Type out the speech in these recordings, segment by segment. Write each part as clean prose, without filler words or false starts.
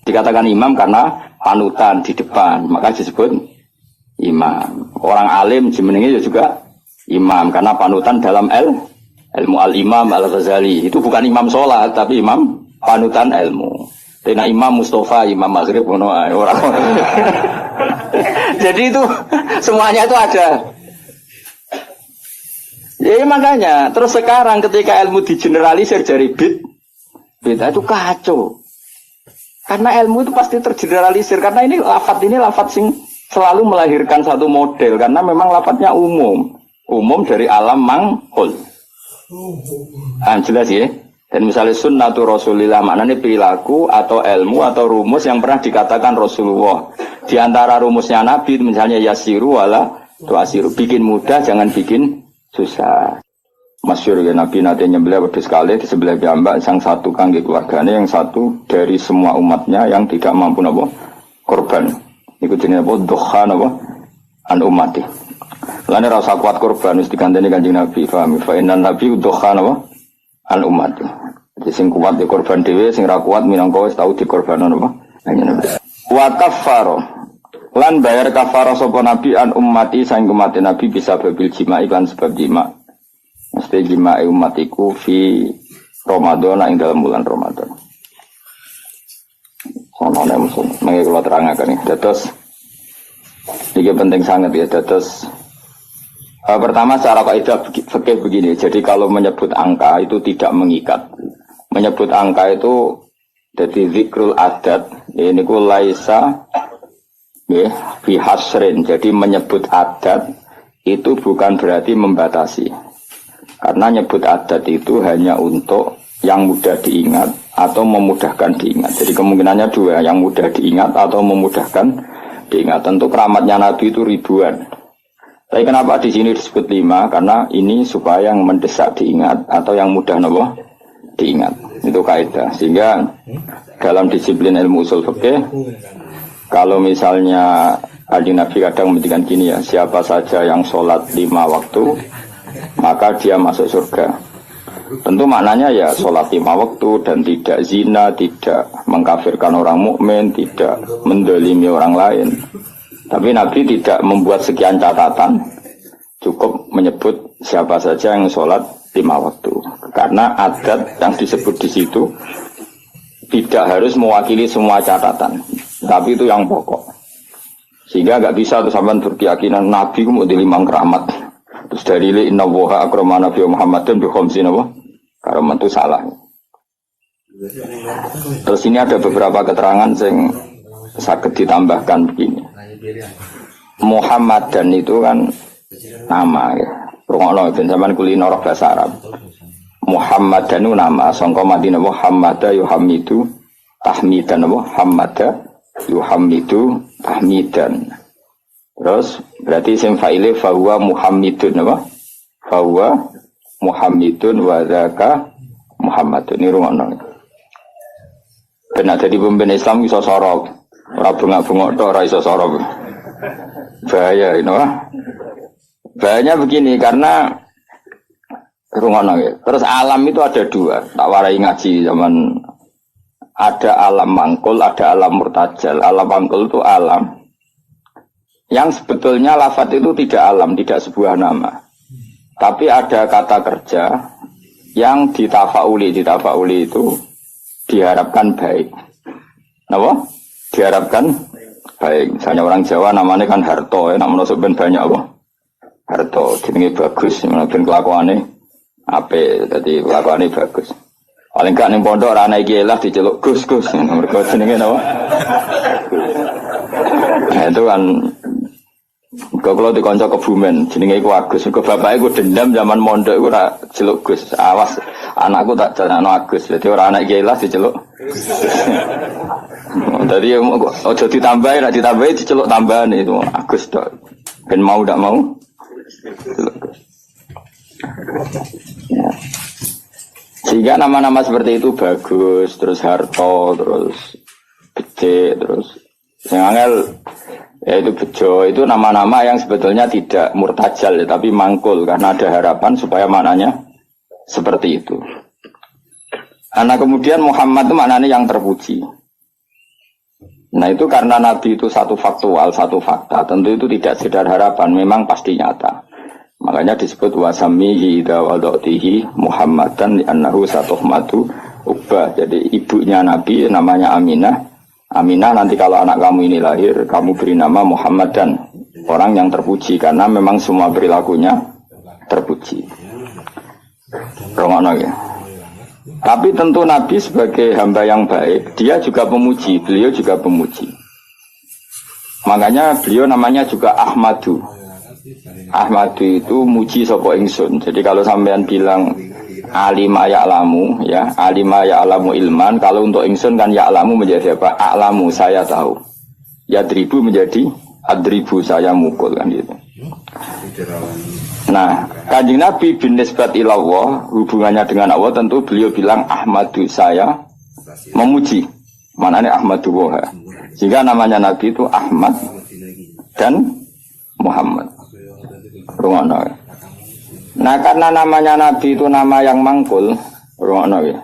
Dikatakan imam karena panutan di depan, maka disebut imam. Orang alim jenenge juga imam karena panutan dalam ilmu al-imam al-Ghazali. Itu bukan imam sholat tapi imam panutan ilmu. Tina Imam Mustafa, Imam Maghrib orang. Jadi itu semuanya itu ada. Ya makanya terus sekarang ketika ilmu digeneralisir dari bid'ah itu kacau. Karena ilmu itu pasti tergeneralisir. Karena ini lafadz sing selalu melahirkan satu model. Karena memang lafadznya umum. Umum dari alam mangkul. Jelas ya. Dan misalnya sunnatu Rasulillah maknanya perilaku atau ilmu atau rumus yang pernah dikatakan Rasulullah. Di antara rumusnya Nabi misalnya yasiru wala tuasiru. Bikin mudah jangan bikin susah. Masyhur ya Nabi nanti nyembelih wedhus sekali di sebelah piyambak, yang satu kangge keluarganya, yang satu dari semua umatnya yang tidak mampu napa korban. Iku jenenge apa? Dukhan apa? An ummati. Lan ora usah kuat korban wis diganteni Kanjeng Nabi, paham? Fa innan nabi dukhan apa? An ummati. Jadi sing kuat di korban dhewe, sing ra kuat minangka wis tau dikorbanon apa? Kanjeng Nabi. Wa kaffaro. Lan bayar kafarah sapa Nabi an ummati sang umat Nabi bisa babil jima iklan sebab jima. Mesti jima'i umatiku fi Ramadan ing dalam bulan Ramadan. Soalnya musuh, mengenai kalau terangkan nih. Dados, ini penting sangat ya. Dados, pertama secara kaidah fikih begini. Jadi kalau menyebut angka itu tidak mengikat. Menyebut angka itu jadi zikrul adat. Ini ku laisa ya fi hasrin. Jadi menyebut adat itu bukan berarti membatasi. Karena nyebut adat itu hanya untuk yang mudah diingat atau memudahkan diingat. Jadi kemungkinannya dua, yang mudah diingat atau memudahkan diingat. Tentu keramatnya Nabi itu ribuan. Tapi kenapa di sini disebut 5? Karena ini supaya yang mendesak diingat atau yang mudah diingat. Itu kaidah. Sehingga dalam disiplin ilmu usul fikih, kalau misalnya Nabi kadang menghentikan gini ya, siapa saja yang sholat 5 waktu maka dia masuk surga. Tentu maknanya ya sholat 5 waktu dan tidak zina, tidak mengkafirkan orang mukmin, tidak mendolimi orang lain. Tapi Nabi tidak membuat sekian catatan, cukup menyebut siapa saja yang sholat 5 waktu. Karena adat yang disebut di situ tidak harus mewakili semua catatan, tapi itu yang pokok. Sehingga nggak bisa tuh sampean berkeyakinan Nabi mau di 5 keramat. Terus dari inna woha akramana Nabi Muhammadin bi khamsin apa? Karamat itu salah. Terus ini ada beberapa keterangan yang sakit ditambahkan begini. Muhammadan itu kan nama ya. Rungokno ben sampean kulino roh bahasa Arab. Muhammadan itu nama sangka Madinah Muhammada yuhamidu tahmidan apa? Hammada yuhamidu tahmidan. Terus berarti isim fa'ile fahuwa Muhammadun apa? Fahuwa Muhammadun wa dzaka Muhammadun. Ini rumakno. Benar jadi pemimpin Islam iso sorok. Ora bengak-bengok tok ora iso sorok. Bahaya ini wah. Bahayanya begini karena rumakno ya. Terus alam itu ada 2. Tak warai ngaji zaman ada alam mangkul, ada alam murtajal. Alam mangkul itu alam yang sebetulnya lafadz itu tidak alam, tidak sebuah nama. Tapi ada kata kerja yang ditafauli itu diharapkan baik. Kenapa? Diharapkan baik. Misalnya orang Jawa namanya kan Harto, ya, namanya sebenarnya banyak apa? Harto, jenenge bagus, ben kelakuane apik, dadi kelakuane bagus. Paling gak ning pondok ora ana iki lah diceluk Gus, mergo jenenge napa? Nah, itu kan kalau dikonco Kebumen jenenge iku Agus. Mergo bapake ku dendam zaman mondok iku ora celuk Gus. Awas anakku tak jalano Agus. Dadi ora anak iki lah diceluk. Dadi ojo ditambahi, nek ditambahi diceluk tambahan itu Agus tok. Ben mau ndak mau. Ya. Sehingga nama-nama seperti itu bagus, terus Harto, terus Becik, terus yang angel yaitu bejo, itu nama-nama yang sebetulnya tidak murtajal ya, tapi mangkul karena ada harapan supaya maknanya seperti itu. Karena kemudian Muhammad itu maknanya yang terpuji. Nah itu karena Nabi itu satu faktual, satu fakta. Tentu itu tidak sekedar harapan, memang pasti nyata. Makanya disebut wasamihi dawadatihi Muhammadan li'annahu satuhmatu ubah. Jadi ibunya Nabi namanya Aminah. Aminah nanti kalau anak kamu ini lahir, kamu beri nama Muhammadan. Orang yang terpuji, karena memang semua perilakunya terpuji. Romono ya. Tapi tentu Nabi sebagai hamba yang baik, dia juga pemuji, beliau juga pemuji. Makanya beliau namanya juga Ahmadu. Ahmadu itu muji sapa ingsun. Jadi kalau sampean bilang alima ya'lamu, ya, alima ya'lamu ilman, kalau untuk ingsun kan ya'lamu menjadi apa? A'lamu, saya tahu. Yadribu menjadi adribu, saya mukul kan gitu. Nah, Kanjeng Nabi bin nisbat ilallah, hubungannya dengan Allah tentu beliau bilang Ahmadu, saya memuji. Mananya Ahmadu Woha. Sehingga namanya Nabi itu Ahmad dan Muhammad. Rungono. Nah, karena namanya Nabi itu nama yang mangkul, rungono ya.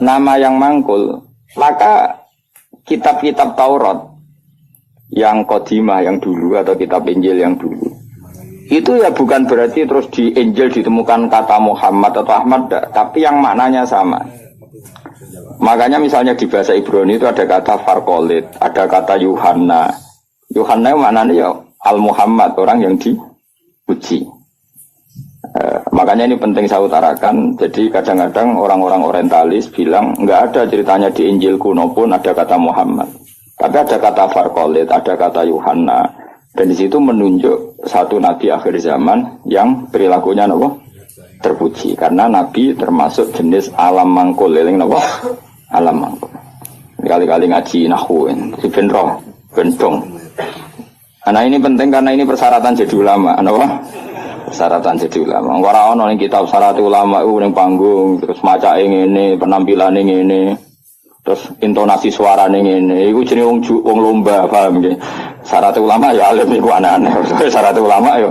Nama yang mangkul, maka kitab-kitab Taurat yang kodimah yang dulu atau kitab Injil yang dulu itu ya bukan berarti terus di Injil ditemukan kata Muhammad atau Ahmad, tapi yang maknanya sama. Makanya misalnya di bahasa Ibrani itu ada kata Farkolit, ada kata Yuhanna. Yuhanna maknanya ya Al-Muhammad, orang yang dipuji. Makanya ini penting saya utarakan. Jadi kadang-kadang orang-orang orientalis bilang enggak ada ceritanya di Injil kuno pun ada kata Muhammad. Tapi ada kata Farkolit, ada kata Yuhanna. Dan di situ menunjuk satu nabi akhir zaman yang perilakunya terpuji. Karena nabi termasuk jenis alam mangkul, alam mangkul. Kali-kali ngaji nahwu, si benro, bentong. Nah ini penting karena ini persyaratan jadi ulama, persyaratan jadi ulama. Orang orang yang kitab syarat ulama itu yang panggung, terus maca ini, penampilan ini. Terus intonasi suara ini, itu jenis wong lomba, paham ya? Syarat ulama ya alim itu aneh-aneh. Syarat ulama ya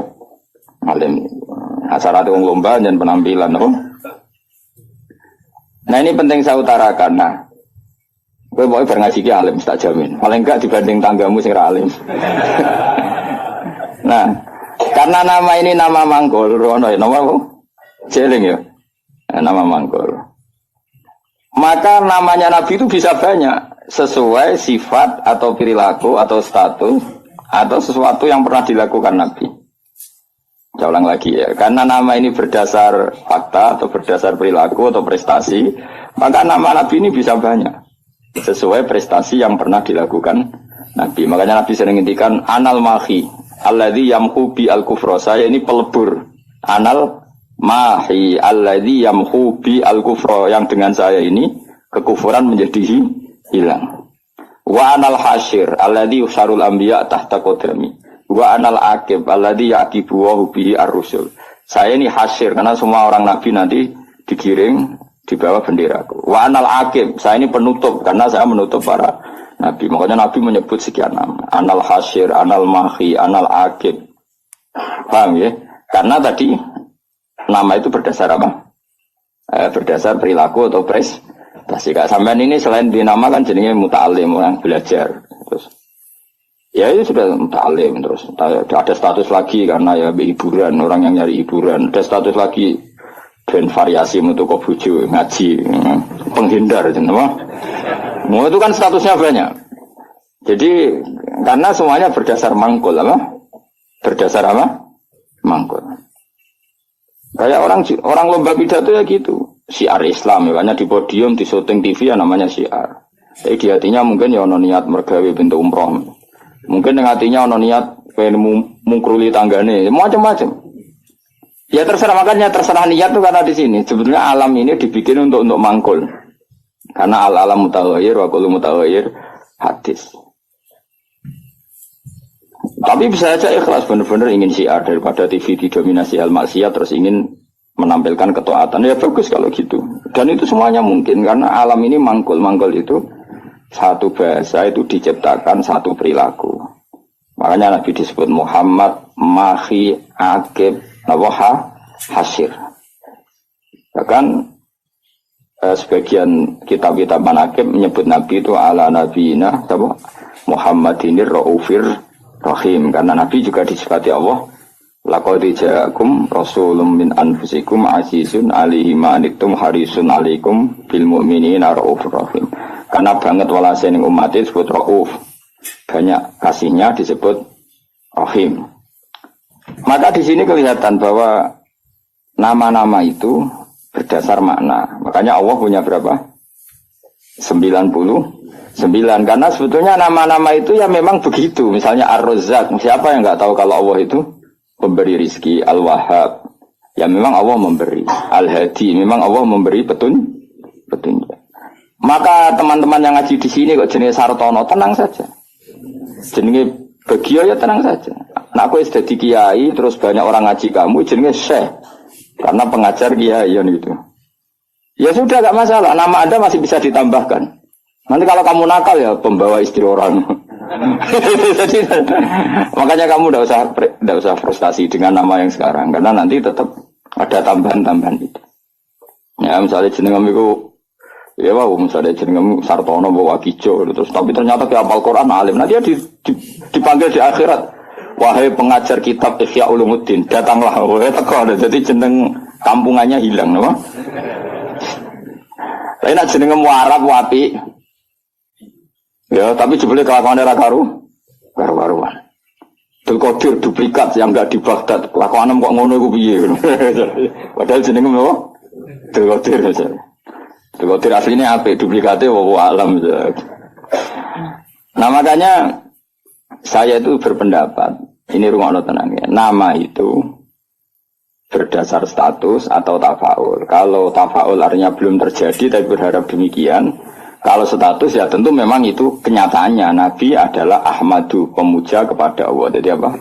alim. Nah, syarat wong lomba dan penampilan, Nah ini penting saya utarakan. Nah, gue mau ngaji ki alim, tak jamin. Paling enggak dibanding tanggamu sing alim. Nah, karena nama ini nama mangkul, rono ya, nama apa? Jeling ya, nama mangkul. Maka namanya Nabi itu bisa banyak sesuai sifat atau perilaku atau status atau sesuatu yang pernah dilakukan Nabi. Saya ulang lagi ya, karena nama ini berdasar fakta atau berdasar perilaku atau prestasi, maka nama Nabi ini bisa banyak sesuai prestasi yang pernah dilakukan Nabi. Makanya Nabi sering ngintikan anal mahi alladzi yamhu bi al-kufra. Saya ini pelebur. Anal mahi alladzi yamhu bi al-kufra, yang dengan saya ini kekufuran menjadi hilang. Wa anal hasyir alladzi yusarul anbiya tahta qadrami. Wa anal aqib alladzi yaqibu wa bihi ar-rusul. Saya ini hasyir karena semua orang nabi nanti digiring di bawah benderaku. Wa anal aqib, saya ini penutup karena saya menutup para nabi. Makanya Nabi menyebut sekian nama. Anal hasyir, anal mahi, anal aqib. Paham ya? Karena tadi nama itu berdasar apa? Berdasar perilaku atau prestasi. Sampean ini selain dinamakan jenenge muta'alim, orang belajar. Terus ya itu sudah muta'alim, terus ada status lagi karena ya hiburan, orang yang nyari hiburan. Ada status lagi dan variasi untuk kobuju, ngaji, penghindar, mau itu kan statusnya banyak. Jadi karena semuanya berdasar mangkul apa? Berdasar apa? Mangkul. Kayak orang lomba pidato ya gitu, syiar Islam, ya, di podium, di syuting TV ya namanya syiar. Tapi di hatinya mungkin ya ono niat mergawe bentuk umroh, mungkin yang hatinya ono niat pengen mungkruli tanggane, macam-macam. Ya terserah, makanya terserah niat tuh karena di sini sebetulnya alam ini dibikin untuk mangkul, karena al-alam mutaghayyir wa kullu mutaghayyir hadis. Tapi bisa saja ikhlas benar-benar ingin syiar daripada TV didominasi hal maksiat terus ingin menampilkan ketaatan. Ya bagus kalau gitu. Dan itu semuanya mungkin karena alam ini mangkul. Mangkul itu satu bahasa itu diciptakan satu perilaku. Makanya Nabi disebut Muhammad, Mahi, Aqib, Nawaha, Hasyir. Bahkan sebagian kitab-kitab manaqib menyebut Nabi itu ala nabiyina Muhammadinir Raufir Rahim. Karena Nabi juga disifati Allah, laqad ja'akum rasulun min anfusikum azizun 'alaihi ma anittum harisun 'alaikum bil mu'minina raufur rahim. Karena banget walase ning umat disebut Rauf. Banyak kasihnya disebut Rahim. Maka di sini kelihatan bahwa nama-nama itu berdasar makna. Makanya Allah punya berapa? 99. Karena sebetulnya nama-nama itu ya memang begitu. Misalnya Ar-Razzaq. Siapa yang nggak tahu kalau Allah itu memberi rizki? Al-Wahhab. Ya memang Allah memberi. Al-Hadi. Memang Allah memberi petunjuk. Maka teman-teman yang ngaji di sini kok jenenge Sartono, tenang saja. Jenenge Bagio ya tenang saja. Nah aku sudah di kiai terus banyak orang ngaji kamu jenenge Syekh. Karena pengajar kiai gitu. Ya sudah gak masalah. Nama Anda masih bisa ditambahkan. Nanti kalau kamu nakal ya pembawa istri orang. Jadi, makanya kamu tidak usah frustasi dengan nama yang sekarang karena nanti tetap ada tambahan-tambahan itu. Ya misalnya jeneng itu ya wow misalnya jeneng Sartono bawa Kijo terus tapi ternyata dia hafal Quran alim. Nanti dia dipanggil di akhirat. Wahai pengajar kitab Ihya Ulumuddin, datanglah. Wahai teko jadi jeneng kampungannya hilang, no? Tapi nak jeneng Arab wapi. Ya, tapi jebule kelakuannya ra karuan. Abdul Qadir duplikat yang enggak di Baghdad. Kelakuannya kok ngono iku piye ngono. Padahal jenenge apa? Abdul Qadir aja. Abdul Qadir aslinya apik, duplikatnya alam aja. Nah, makanya saya itu berpendapat, ini rungokno tenang ya. Nama itu berdasar status atau tafaul. Kalau tafaul artinya belum terjadi tapi berharap demikian. Kalau status ya tentu memang itu kenyataannya. Nabi adalah Ahmadu, pemuja kepada Allah. Jadi apa?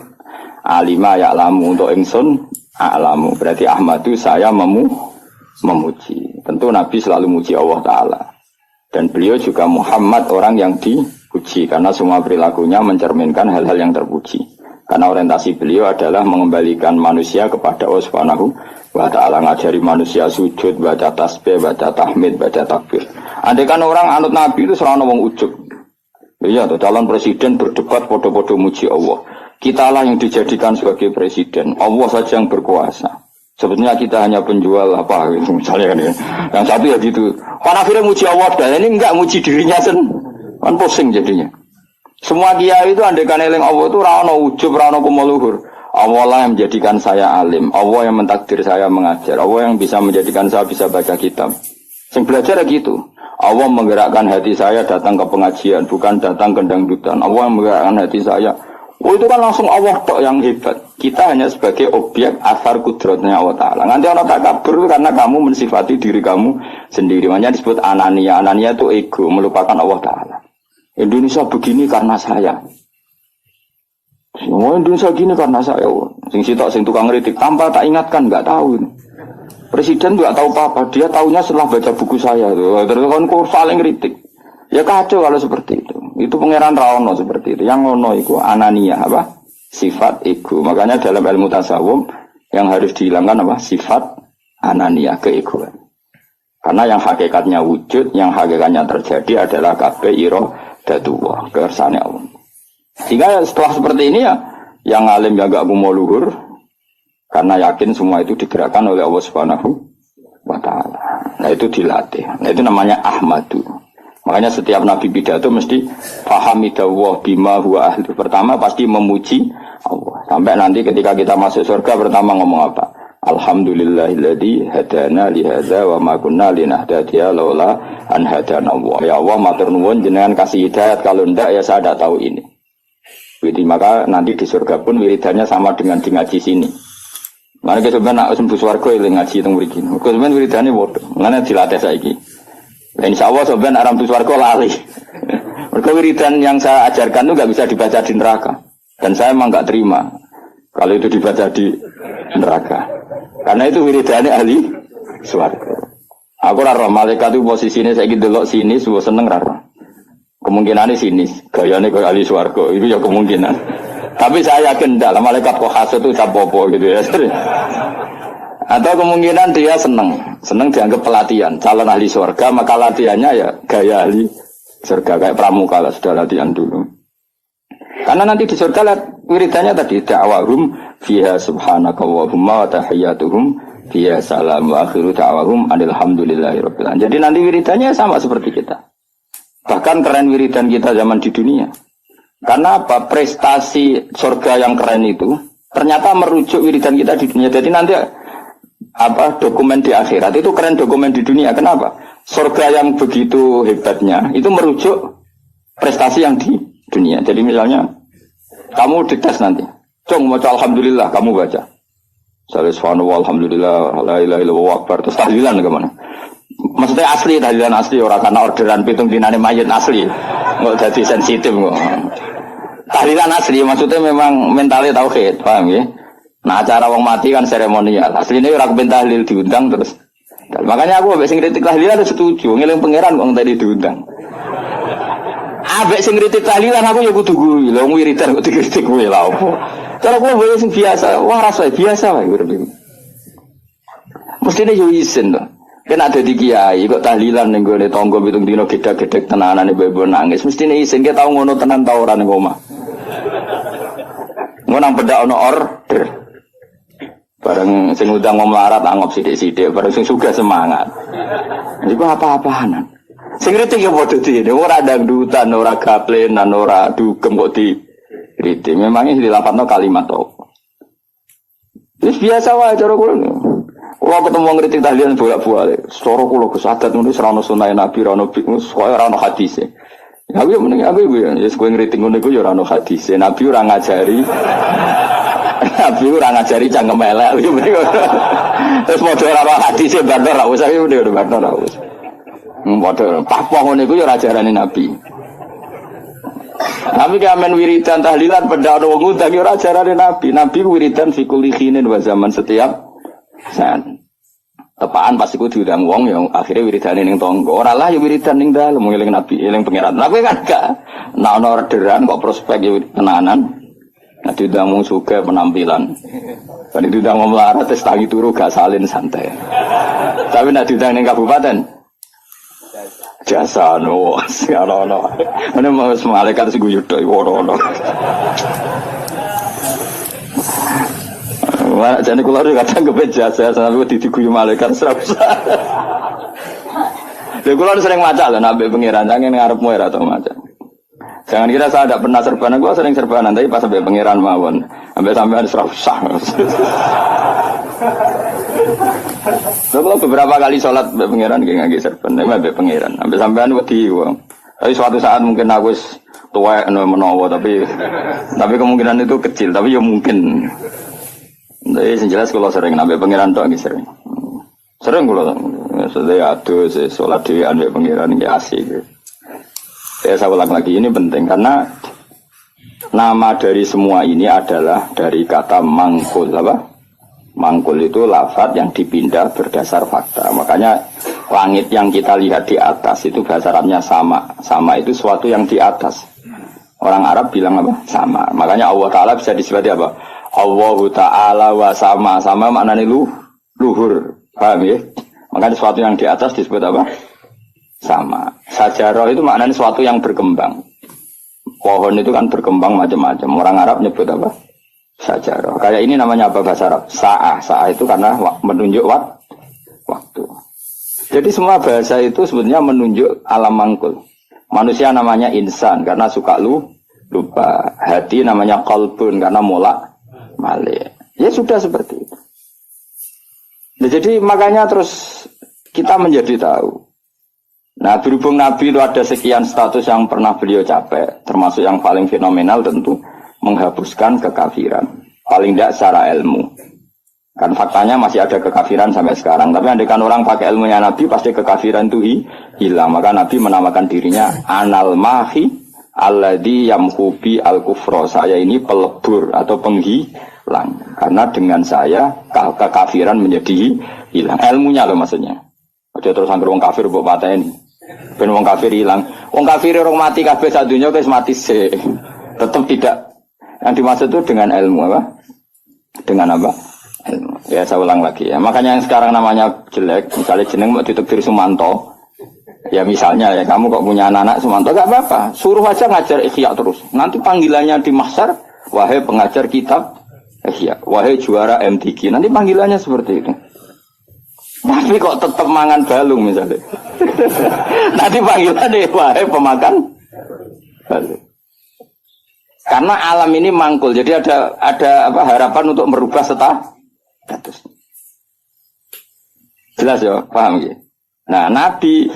Alima ya'lamu untuk ingsun a'lamu. Berarti Ahmadu saya memuji. Tentu Nabi selalu muji Allah Ta'ala. Dan beliau juga Muhammad orang yang dipuji. Karena semua perilakunya mencerminkan hal-hal yang terpuji. Karena orientasi beliau adalah mengembalikan manusia kepada Allah Subhanahu wa Ta'ala, ngajari manusia sujud, baca tasbih, baca tahmid, baca takbir. Andai kan orang anut Nabi itu serana wong ujub. Iya, tuh calon presiden berdebat podo-podo muji Allah. Kitalah yang dijadikan sebagai presiden. Allah saja yang berkuasa. Sebetulnya kita hanya penjual apa gitu, misalnya kan ya. Yang satu ya gitu. Kan akhirnya muji Allah dan ini enggak muji dirinya kan pusing jadinya. Semua kiai itu andai kan eling Allah itu ra ono ujub, ra ono kumuluhur. Allah lah yang menjadikan saya alim, Allah yang mentakdir saya mengajar, Allah yang bisa menjadikan saya bisa baca kitab. Sing belajar ya gitu. Allah menggerakkan hati saya datang ke pengajian, bukan datang ke dangdutan. Allah yang menggerakkan hati saya. Oh itu kan langsung Allah tok yang hebat. Kita hanya sebagai objek asar kudratnya Allah Ta'ala. Nanti orang takabur karena kamu mensifati diri kamu sendiri. Makanya disebut anania. Anania itu ego, melupakan Allah Ta'ala. Indonesia begini karena saya. Semua Indonesia gini karena saya. Sing sitok sing tukang kritik tanpa tak ingatkan nggak tahu. Presiden nggak tahu apa-apa. Dia tahunya setelah baca buku saya. Terus kan kok saling kritik. Ya kacau kalau seperti itu. Itu pangeran Raono seperti itu. Yang ngono itu anania apa? Sifat ego. Makanya dalam ilmu tasawuf yang harus dihilangkan apa? Sifat anania, keegoan. Karena yang hakikatnya wujud, yang hakikatnya terjadi adalah kabeh iradatullah, kersane Allah. Sehingga setelah seperti ini ya, yang alim yang gak mau luhur, karena yakin semua itu digerakkan oleh Allah Subhanahu wa Ta'ala. Nah itu dilatih. Nah itu namanya Ahmadu. Makanya setiap Nabi pidato mesti fahamidallah bima huwa ahli. Pertama pasti memuji Allah. Sampai nanti ketika kita masuk surga pertama ngomong apa? Alhamdulillahilladzi hadana li hadza wa ma kunna linahtadiya laula an hadana Allah. Ya Allah matur nuwun jenengan kasih hidayat, kalau ndak ya saya tidak tahu ini. Jadi maka nanti di surga pun wiridannya sama dengan di ngaji sini. Mana kita sebenarnya nak sembuh swarga yang ngaji teng mriki. Kok sebenarnya wiridannya bodoh. Mana dilatih saiki. Insyaallah sebenarnya aram tu swarga lali. Mergo wiridan yang saya ajarkan itu enggak bisa dibaca di neraka. Dan saya memang enggak terima kalau itu dibaca di neraka. Karena itu wiridannya ahli swarga. Aku ora roh malaikat itu posisine saiki delok sini suwe seneng ra roh. Kemungkinannya sini, gayanya ke ahli swarga, itu ya kemungkinan. Tapi saya yakin enggak, malaikat kok hasud itu capopo gitu ya. Atau kemungkinan dia seneng dianggap pelatihan, calon ahli swarga, maka latihannya ya gaya ahli surga kayak pramuka lah, sudah latihan dulu. Karena nanti di surga lihat wiridannya tadi da'wahum fiha subhanakallahumma wa tahiyyatuhum fiha salam wa akhiru da'wahum alhamdulillahirabbil alamin. Jadi nanti wiridannya sama seperti kita. Bahkan keren wiridan kita zaman di dunia. Karena apa? Prestasi surga yang keren itu ternyata merujuk wiridan kita di dunia. Jadi nanti apa dokumen di akhirat itu keren dokumen di dunia. Kenapa? Surga yang begitu hebatnya itu merujuk prestasi yang di dunia. Jadi misalnya kamu dites nanti, Cung baca alhamdulillah, kamu baca. Salih subhanallah alhamdulillah la ilaha illallah akbar. Terus tahlilan kemana? Maksudnya asli, tahlilan asli, orang karena orderan pitung dinane mayit asli. Nggak jadi sensitif kok. Tahlilan asli maksudnya memang mentalnya tauhid, paham ya? Nah acara wong mati kan seremonial. Aslinya orang kepen tahlil diundang terus. Makanya aku ambek sing kritik tahlilan setuju, ngeling pangeran kok tadi diundang. Abek sing kritik tahlilan aku ya kudu kuwi. Lah wiridan kok dikritik kuwi lha opo. Cara kuwi wae sing biasa, wah rasa biasa wae urip. Mestine yo isin to. Kena dadi kiai kok tahlilan ning gone tangga pitung dina gedhe-gedhe tenanane bebo nangis. Mestine isin ki tau ngono tenan ta ora ning omah. Ngono nang bedak ono order. Bareng sing udang mau melarat anggap sithik-sithik, bareng sing sugih semangat. Iku apa-apaanan. Sing kritik ya padha dene, ora dangdutan, ora gaplenan, ora dugem kok di kritik. Memangnya dilapatno kalimat to. Wis biasa wae cara kula. Kula ketemu ngritik tahlilan bolak-balik. Cara kula Gus adat ngono ora ono sunah Nabi, ora ono ora ono hadise. Ya aku meneng aku ya kowe ngritik ngono iku ya ora ono hadise. Nabi ora ngajari. Nabi ora ngajari cangkem elek. Terus model ora hadise bandar ra usah iki udah bandar ra usah. Waduh, papa ngono iku ya ajarane Nabi. Nabi kamen wiridan tahlilan benda ono wong ngundang ya ajarane Nabi. Nabi wiridan fi kulli khinin wa zaman setiap saat. Tepaan pas iku diundang wong ya akhirnya wiridane ning tangga. Ora lah ya wiridan ning dalem eling Nabi, eling pangeran. Lah kowe kan gak nek ono orderan kok prospek ya tenanan. Nah diundang wong sugih penampilan. Kan diundang wong melarat tes tangi turu gak salin santai. Tapi nek diundang ning kabupaten jasa no, sekarang no. Mana mau malaikat sih gue juta iwono. Mana jadi keluar juga kadang kepen jasa, sampai diguyu malaikat serasa. Dia keluar sering macam lah, nabi pangeran, jangan ngarep muir atau macam. Jangan kira saya tidak pernah serbanan, gue sering serbanan, tapi pas sampai pangeran mawon, sampai serasa. Kalau beberapa kali sholat be pangeran nggih serban, be pangeran. Sampai sampean wedi wong. Tapi suatu saat mungkin aku wis tuwek menawa tapi kemungkinan itu kecil, tapi ya mungkin. Jadi sing jelas kalau sering nabe pangeran tok nggih sering. Sering kula sedaya adus sholat dhewean be pangeran nggih asik. Saya ulang lagi ini penting karena nama dari semua ini adalah dari kata mangkul apa? Mangkul itu lafaz yang dipindah berdasar fakta. Makanya langit yang kita lihat di atas itu bahasa Arabnya sama. Sama itu suatu yang di atas. Orang Arab bilang apa? Sama. Makanya Allah Ta'ala bisa disebut apa? Allahu Ta'ala wa sama. Sama maknanya luhur. Paham ya? Makanya suatu yang di atas disebut apa? Sama. Sajarah itu maknanya suatu yang berkembang. Pohon itu kan berkembang macam-macam. Orang Arab nyebut apa? Sajarah. Kayak ini namanya apa bahasa Arab? Sa'ah. Sa'ah itu karena menunjuk waktu. Jadi semua bahasa itu sebenarnya menunjuk alam mangkul. Manusia namanya insan karena suka lupa. Hati namanya qalbun karena malik. Ya sudah seperti itu. Nah, jadi makanya terus kita menjadi tahu. Nah berhubung Nabi itu ada sekian status yang pernah beliau capai. Termasuk yang paling fenomenal tentu menghapuskan kekafiran, paling tidak secara ilmu. Kan faktanya masih ada kekafiran sampai sekarang. Tapi andaikan orang pakai ilmunya Nabi, pasti kekafiran itu hilang. Maka Nabi menamakan dirinya Anal Mahi Alladhi Yamhubi Al-Kufro. Saya ini pelebur atau penghilang. Karena dengan saya kekafiran menjadi hilang. Ilmunya loh maksudnya. Ada terus angker wong kafir buat patah ini. Ben wong kafir hilang. Wong kafir orang mati kabeh sak dunya wis mati sih. Tetap tidak. Yang dimaksud itu dengan ilmu apa? Dengan apa? Ilmu. Ya saya ulang lagi ya. Makanya yang sekarang namanya jelek, misalnya jeneng mau ditekdir Sumanto. Ya misalnya ya kamu kok punya anak Sumanto gak apa-apa, suruh aja ngajar Ihya terus. Nanti panggilannya di mahsyar, wahai pengajar kitab Ihya, wahai juara MTQ. Nanti panggilannya seperti itu. Tapi kok tetap mangan balung misalnya. Nanti panggilannya wahai pemakan balung. Karena alam ini mangkul, jadi ada apa harapan untuk merubah status. Jelas ya, paham ya? Nah, Nabi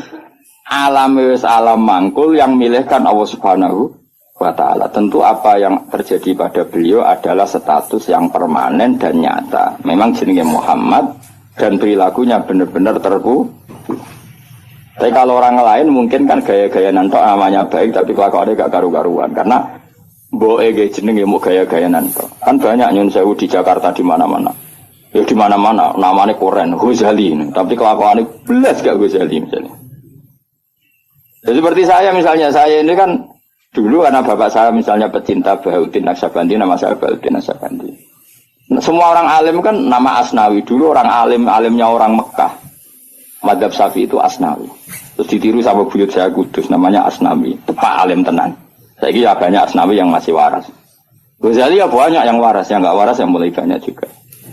alam mangkul yang milihkan Allah Subhanahu wa Ta'ala. Tentu apa yang terjadi pada beliau adalah status yang permanen dan nyata. Memang jenenge Muhammad dan perilakunya benar-benar terku. Tapi kalau orang lain mungkin kan gaya-gaya nantok namanya baik tapi kelakuannya gak karu-karuan. Karena boe jenenge mau gaya-gaya nantok. Kan banyak nyun sewu di Jakarta di mana-mana. Ya di mana-mana namanya Koren, Ghazali, tapi kelakuannya belas gak Ghazali misalnya. Ya, seperti saya misalnya, saya ini kan dulu karena bapak saya misalnya pecinta Bahuddin Naksabandi, nama saya Bahuddin Naksabandi. Nah, semua orang alim kan nama Asnawi, dulu orang alimnya orang Mekah. Madzhab Syafi'i itu Asnawi. Terus ditiru sama buyut saya Kudus, namanya Asnawi, tepak alim tenan. Saya kira banyak Asnawi yang masih waras. Ghazali ya banyak yang waras, yang enggak waras yang mulai banyak juga.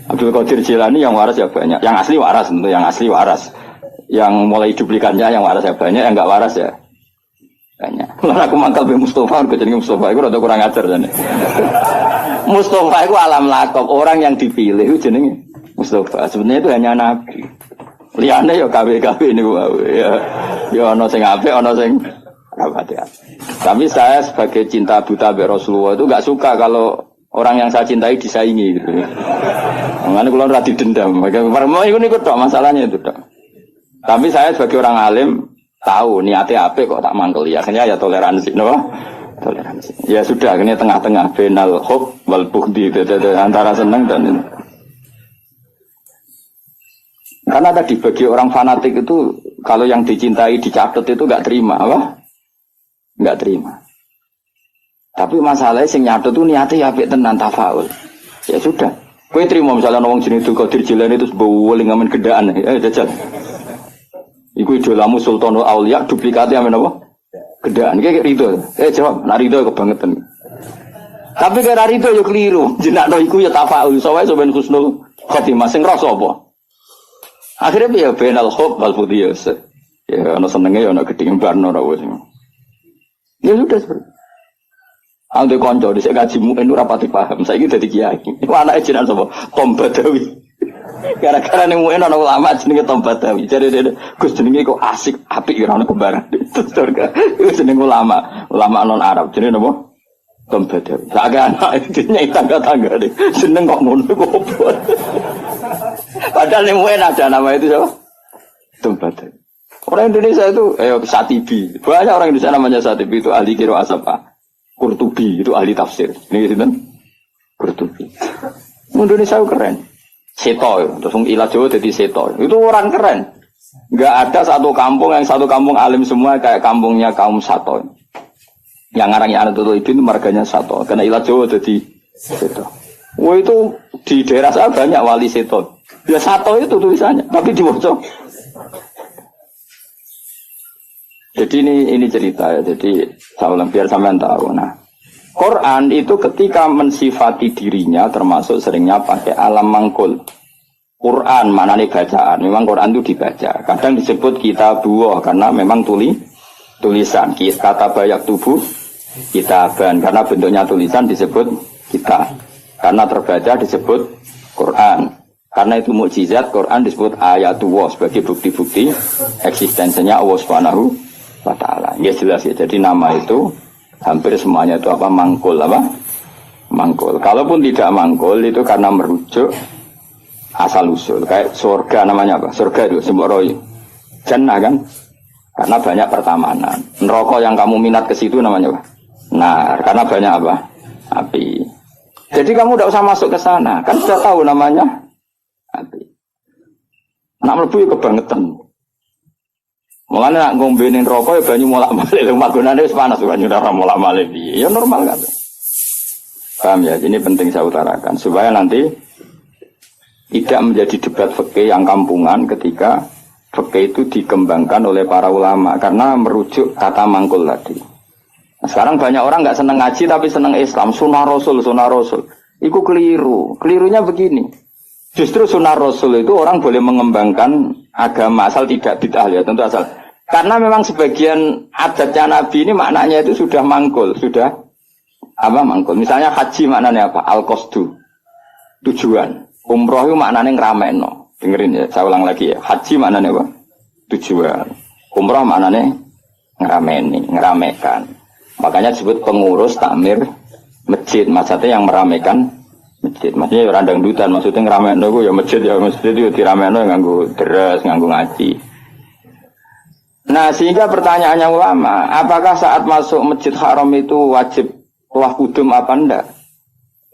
Abdul Qadir Jilani yang waras ya banyak, yang asli waras tentu, yang asli waras. Yang mulai duplikannya yang waras ya banyak, yang enggak waras ya banyak. Lalu aku mangkal be Mustafa, aku jadi Mustafa itu rada kurang ajar jane. Mustafa itu alam lakob, orang yang dipilih itu jenenge Mustafa. Sebenarnya itu hanya nabi. Liyane ya KW-KW ini ya ana sing apik, ana sing rapat ya. Tapi saya sebagai cinta buta be Rasulullah itu enggak suka kalau orang yang saya cintai disaingi gitu. Makanya kalau ora didendam, mau ikut tok masalahnya itu tok. Tapi saya sebagai orang alim tahu niatnya apa kok tak mangkel ya. Akhirnya ya toleransi, no? Toleransi. Ya sudah, akhirnya tengah-tengah benal hub wal bughdi antara senang dan ini. Karena tadi bagi orang fanatik itu kalau yang dicintai dicatat itu enggak terima, apa? Enggak terima. Tapi masalahnya sing nyatet itu niatnya ya apik tenan tafaul. Ya sudah. Kowe trimo misalnya wong jenenge Abdul Qadir Jilani itu bowling ngamen gedaan. Jajal. Iku idolamu Sultanul Auliya duplikatnya amen apa? Gedaan. Kayak rido. Jawab, nak rido kebangetan. Tapi kira rido yo keliru. Jenakno iku ya tafaul. Soale sampean husnul khotimah sing rasa apa? Akhirnya ya benal khub wal fudiyas. Ya ana senenge ya ana gedeng barno ora wis. Ya sudah seperti Ande konco dhisik ngaji muen ora pati paham. Saiki dadi kiai. Iku anake jenengan sapa? Tom Badawi. Gara-gara ning muen ana ulama jenenge Tom Badawi. Jare Gus jenenge kok asik, apik ora ono kembaran. Terus iku jeneng ulama non Arab. Jenenge napa? Tom Badawi. Sak anak nyai tangga-tangga deh. Jeneng kok ngono kok opo. Padahal ning muen ada nama itu siapa? Tom Badawi. Orang Indonesia itu Satibi. Banyak orang Indonesia namanya Satibi itu ahli qiraah apa? Qurtubi itu ahli tafsir. Ini gitu kan? Qurtubi. Indonesia itu keren. Seto, terus ilah Jawa jadi seto. Itu orang keren. Enggak ada satu kampung alim semua kayak kampungnya kaum Sato. Yang ngarangnya anak itu marganya Sato. Karena ilah Jawa jadi seto. Wah itu di daerah saya banyak wali seto. Ya Sato itu tulisannya, tapi dibaca. Jadi ini cerita ya. Jadi saya biar sampean tahu. Nah, Quran itu ketika mensifati dirinya termasuk seringnya pakai alam mangkul. Quran mana nih bacaan? Memang Quran itu dibaca. Kadang disebut kitabuh karena memang tulisan. Kata banyak tubuh kitaban karena bentuknya tulisan disebut kita. Karena terbaca disebut Quran. Karena itu mukjizat Quran disebut ayatullah sebagai bukti-bukti eksistensinya Allah Subhanahu wa Ta'ala. Ya jelas ya. Jadi nama itu hampir semuanya itu apa? Mangkul apa? Mangkul. Kalaupun tidak mangkul itu karena merujuk asal usul. Kayak surga namanya apa? Surga itu sebut roy. Jannah kan? Karena banyak pertamanan. Neraka yang kamu minat ke situ namanya apa? Nah, karena banyak apa? Api. Jadi kamu tidak usah masuk ke sana. Kan sudah tahu namanya api. Nak mlebu ya kebangetan. Mulane nak ngombenin rokok ya banyu molak-malik, magunane wis panas banyu ora molak-malik piye. Ya normal kan. Paham ya? Ini penting saya utarakan supaya nanti tidak menjadi debat fikih yang kampungan ketika fikih itu dikembangkan oleh para ulama karena merujuk kata mangkul tadi. Nah, sekarang banyak orang nggak seneng ngaji tapi seneng Islam, sunnah Rasul. Itu keliru. Kelirunya begini. Justru sunnah Rasul itu orang boleh mengembangkan agama asal tidak bid'ah ya, tentu asal. Karena memang sebagian adatnya Nabi ini maknanya itu sudah mangkul, sudah apa mangkul. Misalnya haji maknanya apa? Al-qasdu, tujuan. Umroh itu maknanya ngramekno. Dengerin ya, saya ulang lagi ya. Haji maknanya apa? Tujuan. Umroh maknanya ngeramekan. Makanya disebut pengurus takmir masjid. Maksudnya yang meramekan masjid. Maksudnya orang dangdutan, maksudnya ngeramekan itu ya masjid itu diramekan nganggo deres, nganggo ngaji. Nah, sehingga pertanyaannya ulama, apakah saat masuk Masjid Haram itu wajib tawaf kudum apa enggak?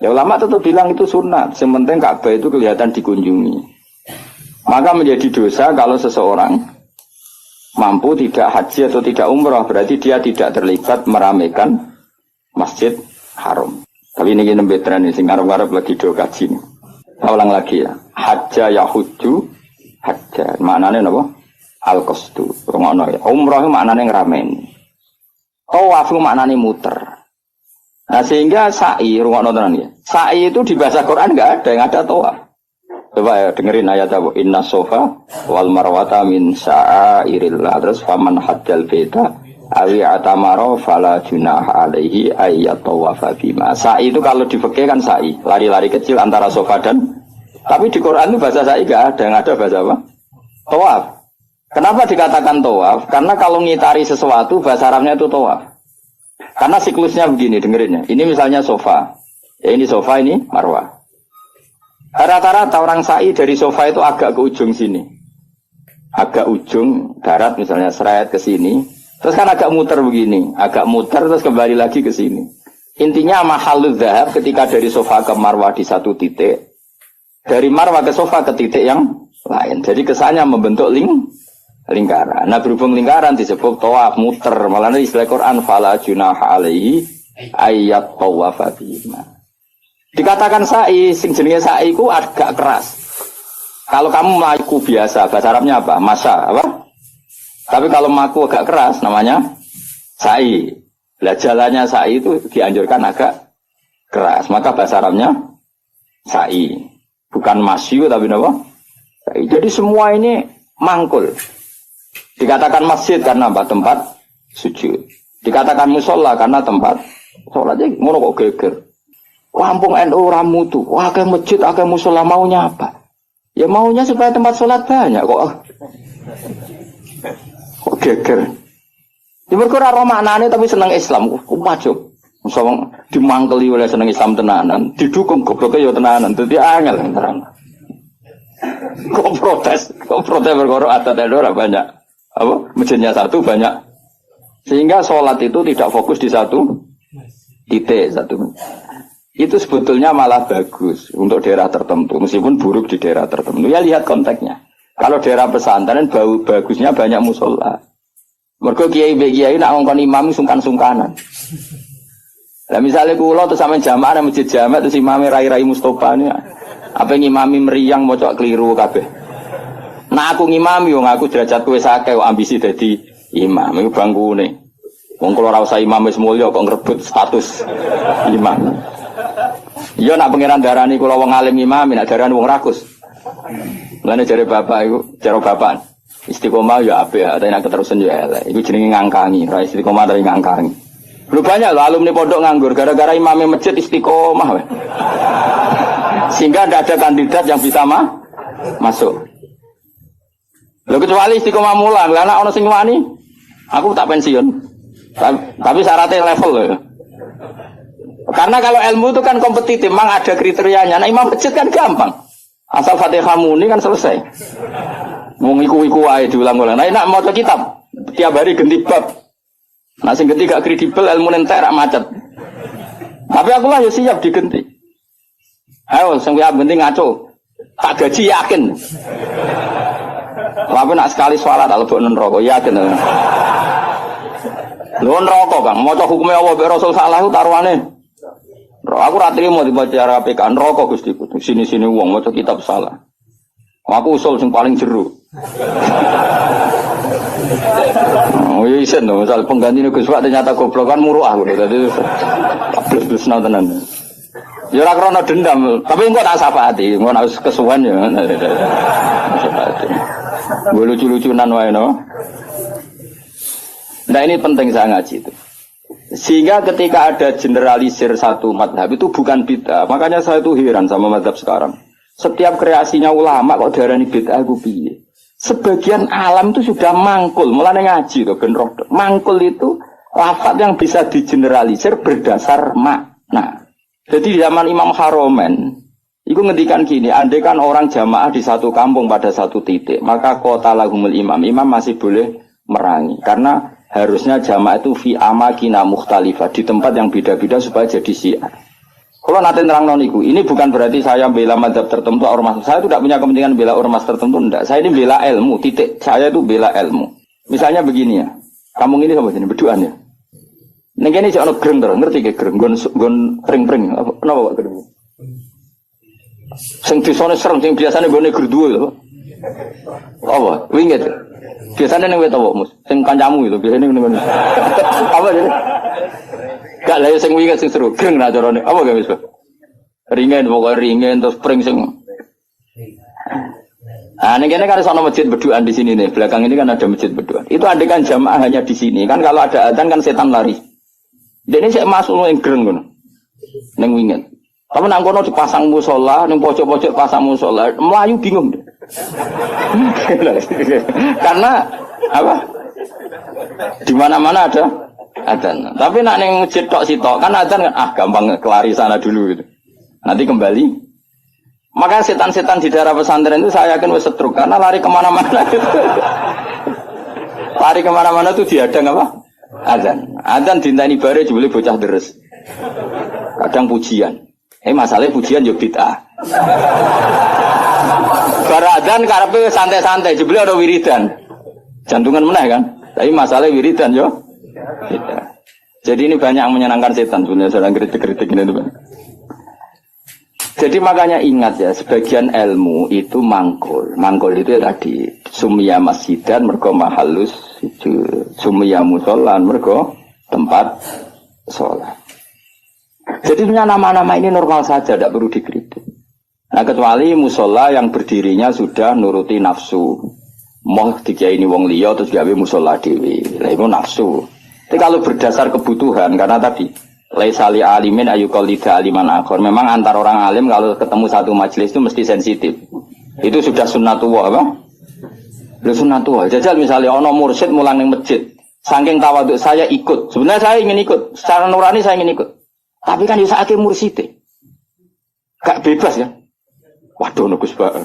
Ya ulama tetap bilang itu sunat, yang penting Ka'bah itu kelihatan dikunjungi. Maka menjadi dosa kalau seseorang mampu tidak haji atau tidak umrah, berarti dia tidak terlibat meramaikan Masjid Haram. Tapi ini kita betran ini, ngarep-ngarep lagi do kaji nih. Saya ulang lagi ya, hajja yahuju, hajja, maknanya apa? Al-qasdu, rungono ya. Umrah itu maknanya ngeramen. Tawaf itu maknanya muter. Nah sehingga sa'i, rungono tenan ya. Sa'i itu di bahasa Quran enggak ada, yang ada tawaf. Coba ya dengerin ayat apa? Inna sofa wal marwata min sa'airillah. Terus faman hajjal beda awi atamaro fala junaha alaihi ayyat tawafa bima. Sa'i itu kalau di fikih kan sa'i, lari-lari kecil antara sofa dan. Tapi di Quran itu bahasa sa'i enggak ada, yang ada bahasa apa? Tawaf. Kenapa dikatakan tawaf? Karena kalau ngitari sesuatu bahasa Arabnya itu tawaf. Karena siklusnya begini, dengerin ya. Ini misalnya sofa. Ya ini sofa, ini marwah. Rata-rata orang sa'i dari sofa itu agak ke ujung sini. Agak ujung darat misalnya seret ke sini. Terus kan agak muter begini. Agak muter terus kembali lagi ke sini. Intinya mahalul dhahab ketika dari sofa ke marwah di satu titik. Dari marwah ke sofa ke titik yang lain. Jadi kesannya membentuk lingkaran. Nah berhubung lingkaran disebut tawaf muter. Malah istilah Quran fala junaha alaihi ayat tawafa bima. Dikatakan sa'i, sing jenenge sa'i ku agak keras. Kalau kamu melaku biasa, bahasa Arabnya apa? Masa, apa? Tapi kalau melaku agak keras, namanya sa'i. Lah jalannya sa'i itu dianjurkan agak keras. Maka bahasa Arabnya sa'i. Bukan masyu tapi apa? Sa'i. Jadi semua ini mangkul. Dikatakan masjid karena apa? Tempat sujud. Dikatakan musola karena tempat sholatnya ngono kok geger. Kampung NU ramutu, wah ke masjid, ke musola maunya apa? Ya maunya supaya tempat sholat banyak kok. Kok geger? Di mereka roh maknanya tapi senang Islam, wajib. Misalnya dimangkeli oleh senang Islam tenanan, didukung gobloknya ya tenanan, jadi angel terang. Kok protes berkorok atas NU banyak. Apa? Masjidnya satu banyak. Sehingga sholat itu tidak fokus di satu titik satu. Itu sebetulnya malah bagus untuk daerah tertentu, meskipun buruk di daerah tertentu. Ya lihat konteksnya. Kalau daerah pesantren bagusnya banyak musola. Mergo kiai nak ngongkon imam sungkan-sungkanan. Lah misalnya kula terus sampean jamaah nang masjid jamaah terus imame rai-rai Mustofa ini. Apa ngimami meriang mocok keliru kabeh. Nah aku ngimami wong aku derajatku wis akeh kok ambisi dadi imam. Iku bangkune. Wong kula ora usah imam wis mulya kok ngrebut status imam. Iya nak pangeran darani kula wong alim imam, nak darani wong rakus. Mulane jare bapak iku, cara bapak istiqomah ya apik, tapi nak keterusan ya elek. Iku jenenge ngangkangi, ra istiqomah tapi ngangkangi. Lu banyak loh alumni pondok nganggur gara-gara imamnya masjid istiqomah. Sehingga tidak ada kandidat yang bisa masuk. Lho kecuali istiqomah mulang, lah ana sing wani, aku tak pensiun. Tapi syaratnya level loh. Karena kalau ilmu itu kan kompetitif, memang ada kriterianya. Nah imam masjid kan gampang. Asal Fatihah muni kan selesai. Wong iku ae diulang-ulang. Nah nak maca kitab tiap hari ganti bab. Nah sing ganti gak kredibel ilmu entek rak macet. Tapi aku lah ya siap diganti. Ayo sing penting ngaco. Tak gaji yakin. Tapi nak sekali sholat alebok neraka yakin. Lho neraka Kang, maca hukume Allah mek Rasul salah ku taruhane. Aku ra trimo dibaca PK neraka Gusti. Sini-sini wong maca kitab salah. Aku usul sing paling jeru. Oh iya isen dong, misal pengganti Gus Pak ternyata goblok kan muruah gitu. Tadi terus tenan. Ya ora krana dendam, tapi engko tak syafaati, engko harus kesuwen ya. Syafaati. Gue lucu-lucunan wae no. Nah ini penting saya ngaji itu. Sehingga ketika ada generalisir satu madhab itu bukan bid'ah. Makanya saya tuh heran sama madhab sekarang. Setiap kreasinya ulama kok darani bid'ah aku piye. Sebagian alam itu sudah mangkul, mulane ngaji to ben roh. Mangkul itu lafaz yang bisa digeneralisir berdasar makna. Jadi di zaman Imam Haromen, itu ngendikan gini, andai kan orang jamaah di satu kampung pada satu titik, maka qatalahumul imam masih boleh merangi. Karena harusnya jamaah itu fi amakina mukhtalifah, di tempat yang beda-beda supaya jadi syiar. Kalau nanti terang noniku, ini bukan berarti saya bela madhab tertentu, ormas. Saya tidak punya kepentingan bela ormas tertentu, enggak. Saya ini bela ilmu, titik. Saya itu bela ilmu. Misalnya begini ya, kampung ini sama sini, berduaan ya. Ning kene jek ana greng terus, ngerti ge greng, nggon pring-pring. Napa Pak greng? Sing disone serem sing biasane nggone gerduwe lho. Apa? Winget. Biasane ning wet apa, Mus? Sing kancamu itu biasane ngene. Apa jadi? Gak lha sing winget sing seru, greng ra carane. Apa ge wis, Pak? Ringen pokoke ringen terus pring sing. Ah, ning kene kan ana masjid berduaan di sini nih. Belakang ini kan ada masjid berduaan. Itu andai kan jamaah hanya di sini. Kan kalau ada adzan kan setan lari. Dene sik masuk ning greng ngono. Ning winget. Tapi nang kono dipasang musala, ning pojok-pojok pasang musala, mlayu bingung. Karena apa? Di mana-mana ada adzan. Tapi nak ning masjid tok sitok kan adzan kan gampang kelari sana dulu gitu. Nanti kembali. Maka setan-setan di daerah pesantren itu saya yakin wis setruk karena lari kemana-mana gitu. Lari kemana-mana tuh dihadang apa? Adzan dinteni bare jebule bocah deres. Kadang pujian. Masalahnya pujian yo bid'ah. Bar adzan karepe santai-santai jebule ada wiridan. Jantungan meneh kan. Tapi masalahnya wiridan yo bid'ah. Jadi ini banyak yang menyenangkan setan sebenarnya sedang kritik-kritik ini tuh. Jadi makanya ingat ya, sebagian ilmu itu mangkul. Mangkul itu ya tadi sumia masjidan mergo mahallus sujud, sumia musolan mergo tempat sholat. Jadi punya nama-nama ini normal saja, tidak perlu dikritik. Nah kecuali musola yang berdirinya sudah nuruti nafsu. Mau dikiai ini wong liya terus gawe musola dewi, lah itu nafsu. Tapi kalau berdasar kebutuhan, karena tadi laisali alimin ayuqallida aliman akhor. Memang antar orang alim kalau ketemu satu majelis itu mesti sensitif. Itu sudah sunnatullah apa? Lu sunnatullah. Jajal misalnya ono mursyid mulang ning masjid. Saking tawaduk saya ikut. Sebenarnya saya ingin ikut. Secara nurani saya ingin ikut. Tapi kan bisa akeh mursyid. Gak bebas ya. Waduh nugus banget.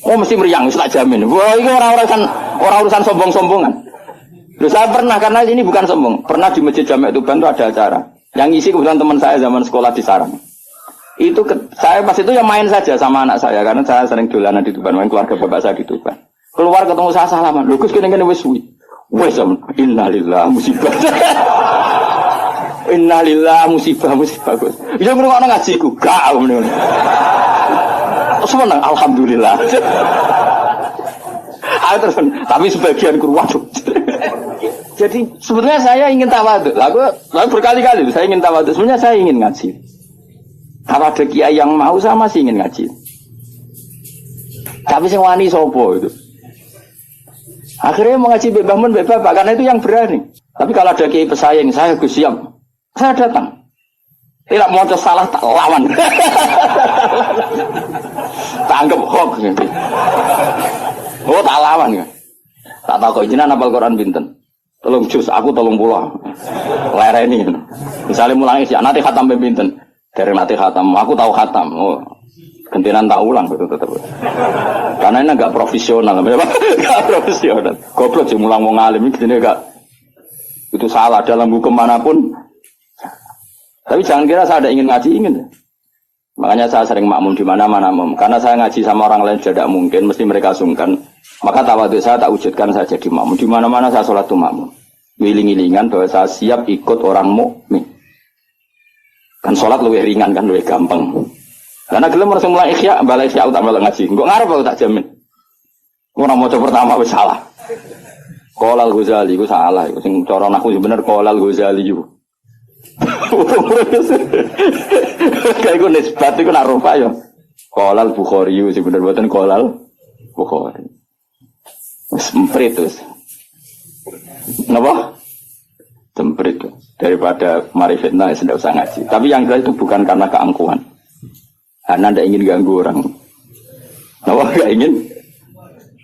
Oh mesti meriang, wis tak jamin. Wah, ini orang urusan sombong-sombongan. Loh, saya pernah, karena ini bukan sombong, pernah di Masjid Jami' Tuban itu ada acara. Yang ngisi kebetulan teman saya zaman sekolah di Sarang. Itu saya pas itu yang main saja sama anak saya, karena saya sering dolanan di Tuban, main keluarga bapak saya di Tuban. Keluar ketemu saya salaman, lho Gus kene-kene wis suwi. Wes innalillah musibah. Innalillah musibah Gus. Ya ngrungokno ngajiku, gak ngono. Seneng alhamdulillah. Terus, tapi sebagian guru waduh. Jadi sebenarnya saya ingin tawadhu. Lalu berkali-kali saya ingin tawadhu. Sebenarnya saya ingin ngaji. Kalau ada kiai yang mau saya masih ingin ngaji. Tapi sing wani sopo itu. Akhirnya mau ngaji Mbak Mun, Mbak Bapak karena itu yang berani. Tapi kalau ada kiai pesaing, saya Gus siap. Saya datang. Tidak mau salah tak lawan. Tak anggap hoax gitu. Oh tak lawan kan. Tak tahu kok jenengan hafal Quran pinten. Tolong jus, aku tolong pulang. Lereni kan. Misalnya mulangi sih, nanti khatam pinten. Dari nanti khatam, aku tahu khatam. Oh, gantian tak ulang betul tetap. Karena ini agak profesional, enggak profesional. Goblok sih mulang mau ngalim ini enggak. Itu salah dalam hukum manapun. Tapi jangan kira saya ada ingin ngaji, ingin. Makanya saya sering makmum di mana-mana, karena saya ngaji sama orang lain tidak mungkin, mesti mereka sungkan. Maka tawadhu saya tak wujudkan saya jadi makmum. Di mana-mana saya sholat itu makmum. Wiling-wilingan bahwa saya siap ikut orang mukmin. Kan sholat lebih ringan kan, lebih gampang. Karena gelem harus mulai ikhya, balik ikhya tak malah ngaji. Engko ngarep aku tak jamin. Ora maca pertama wis salah. Qala Al-Ghazali iku salah iku sing cara aku bener Qala Al-Ghazali iku. Kayak iku nisbat iku nak rupa ya. Qala Al-Bukhari sing bener boten Qala Al-Bukhari. Wis emprit wis. Napa? Temprit daripada mari fitnah tidak usah ngaji. Tapi yang jelas itu bukan karena keangkuhan. Karena tidak ingin ganggu orang. Napa enggak ingin?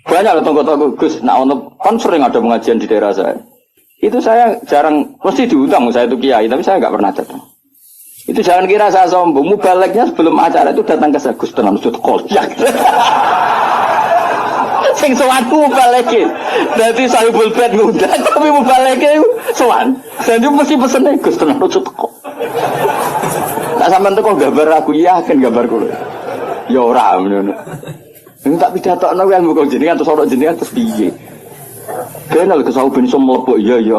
Banyak loh tonggo-tonggo Gus, nah kan sering ada pengajian di daerah saya. Itu saya jarang, mesti diundang saya itu kiai, tapi saya nggak pernah datang. Itu jangan kira saya sombong, mubaleknya sebelum acara itu datang ke saya, Gus tenang sud kolyak. Sing sowan mubaleke. Dadi sahibul bait ngundang, tapi mubaleke sowan. Dan itu mesti pesene Gus tenang sud kok. Tak sampean teko gambar aku yakin gambar kula. Ya ora ngono. Ini tak pidatokno kan muga jenengan terus ora jenengan terus piye. Kenal ke sahu ben iso mlebu iya ya.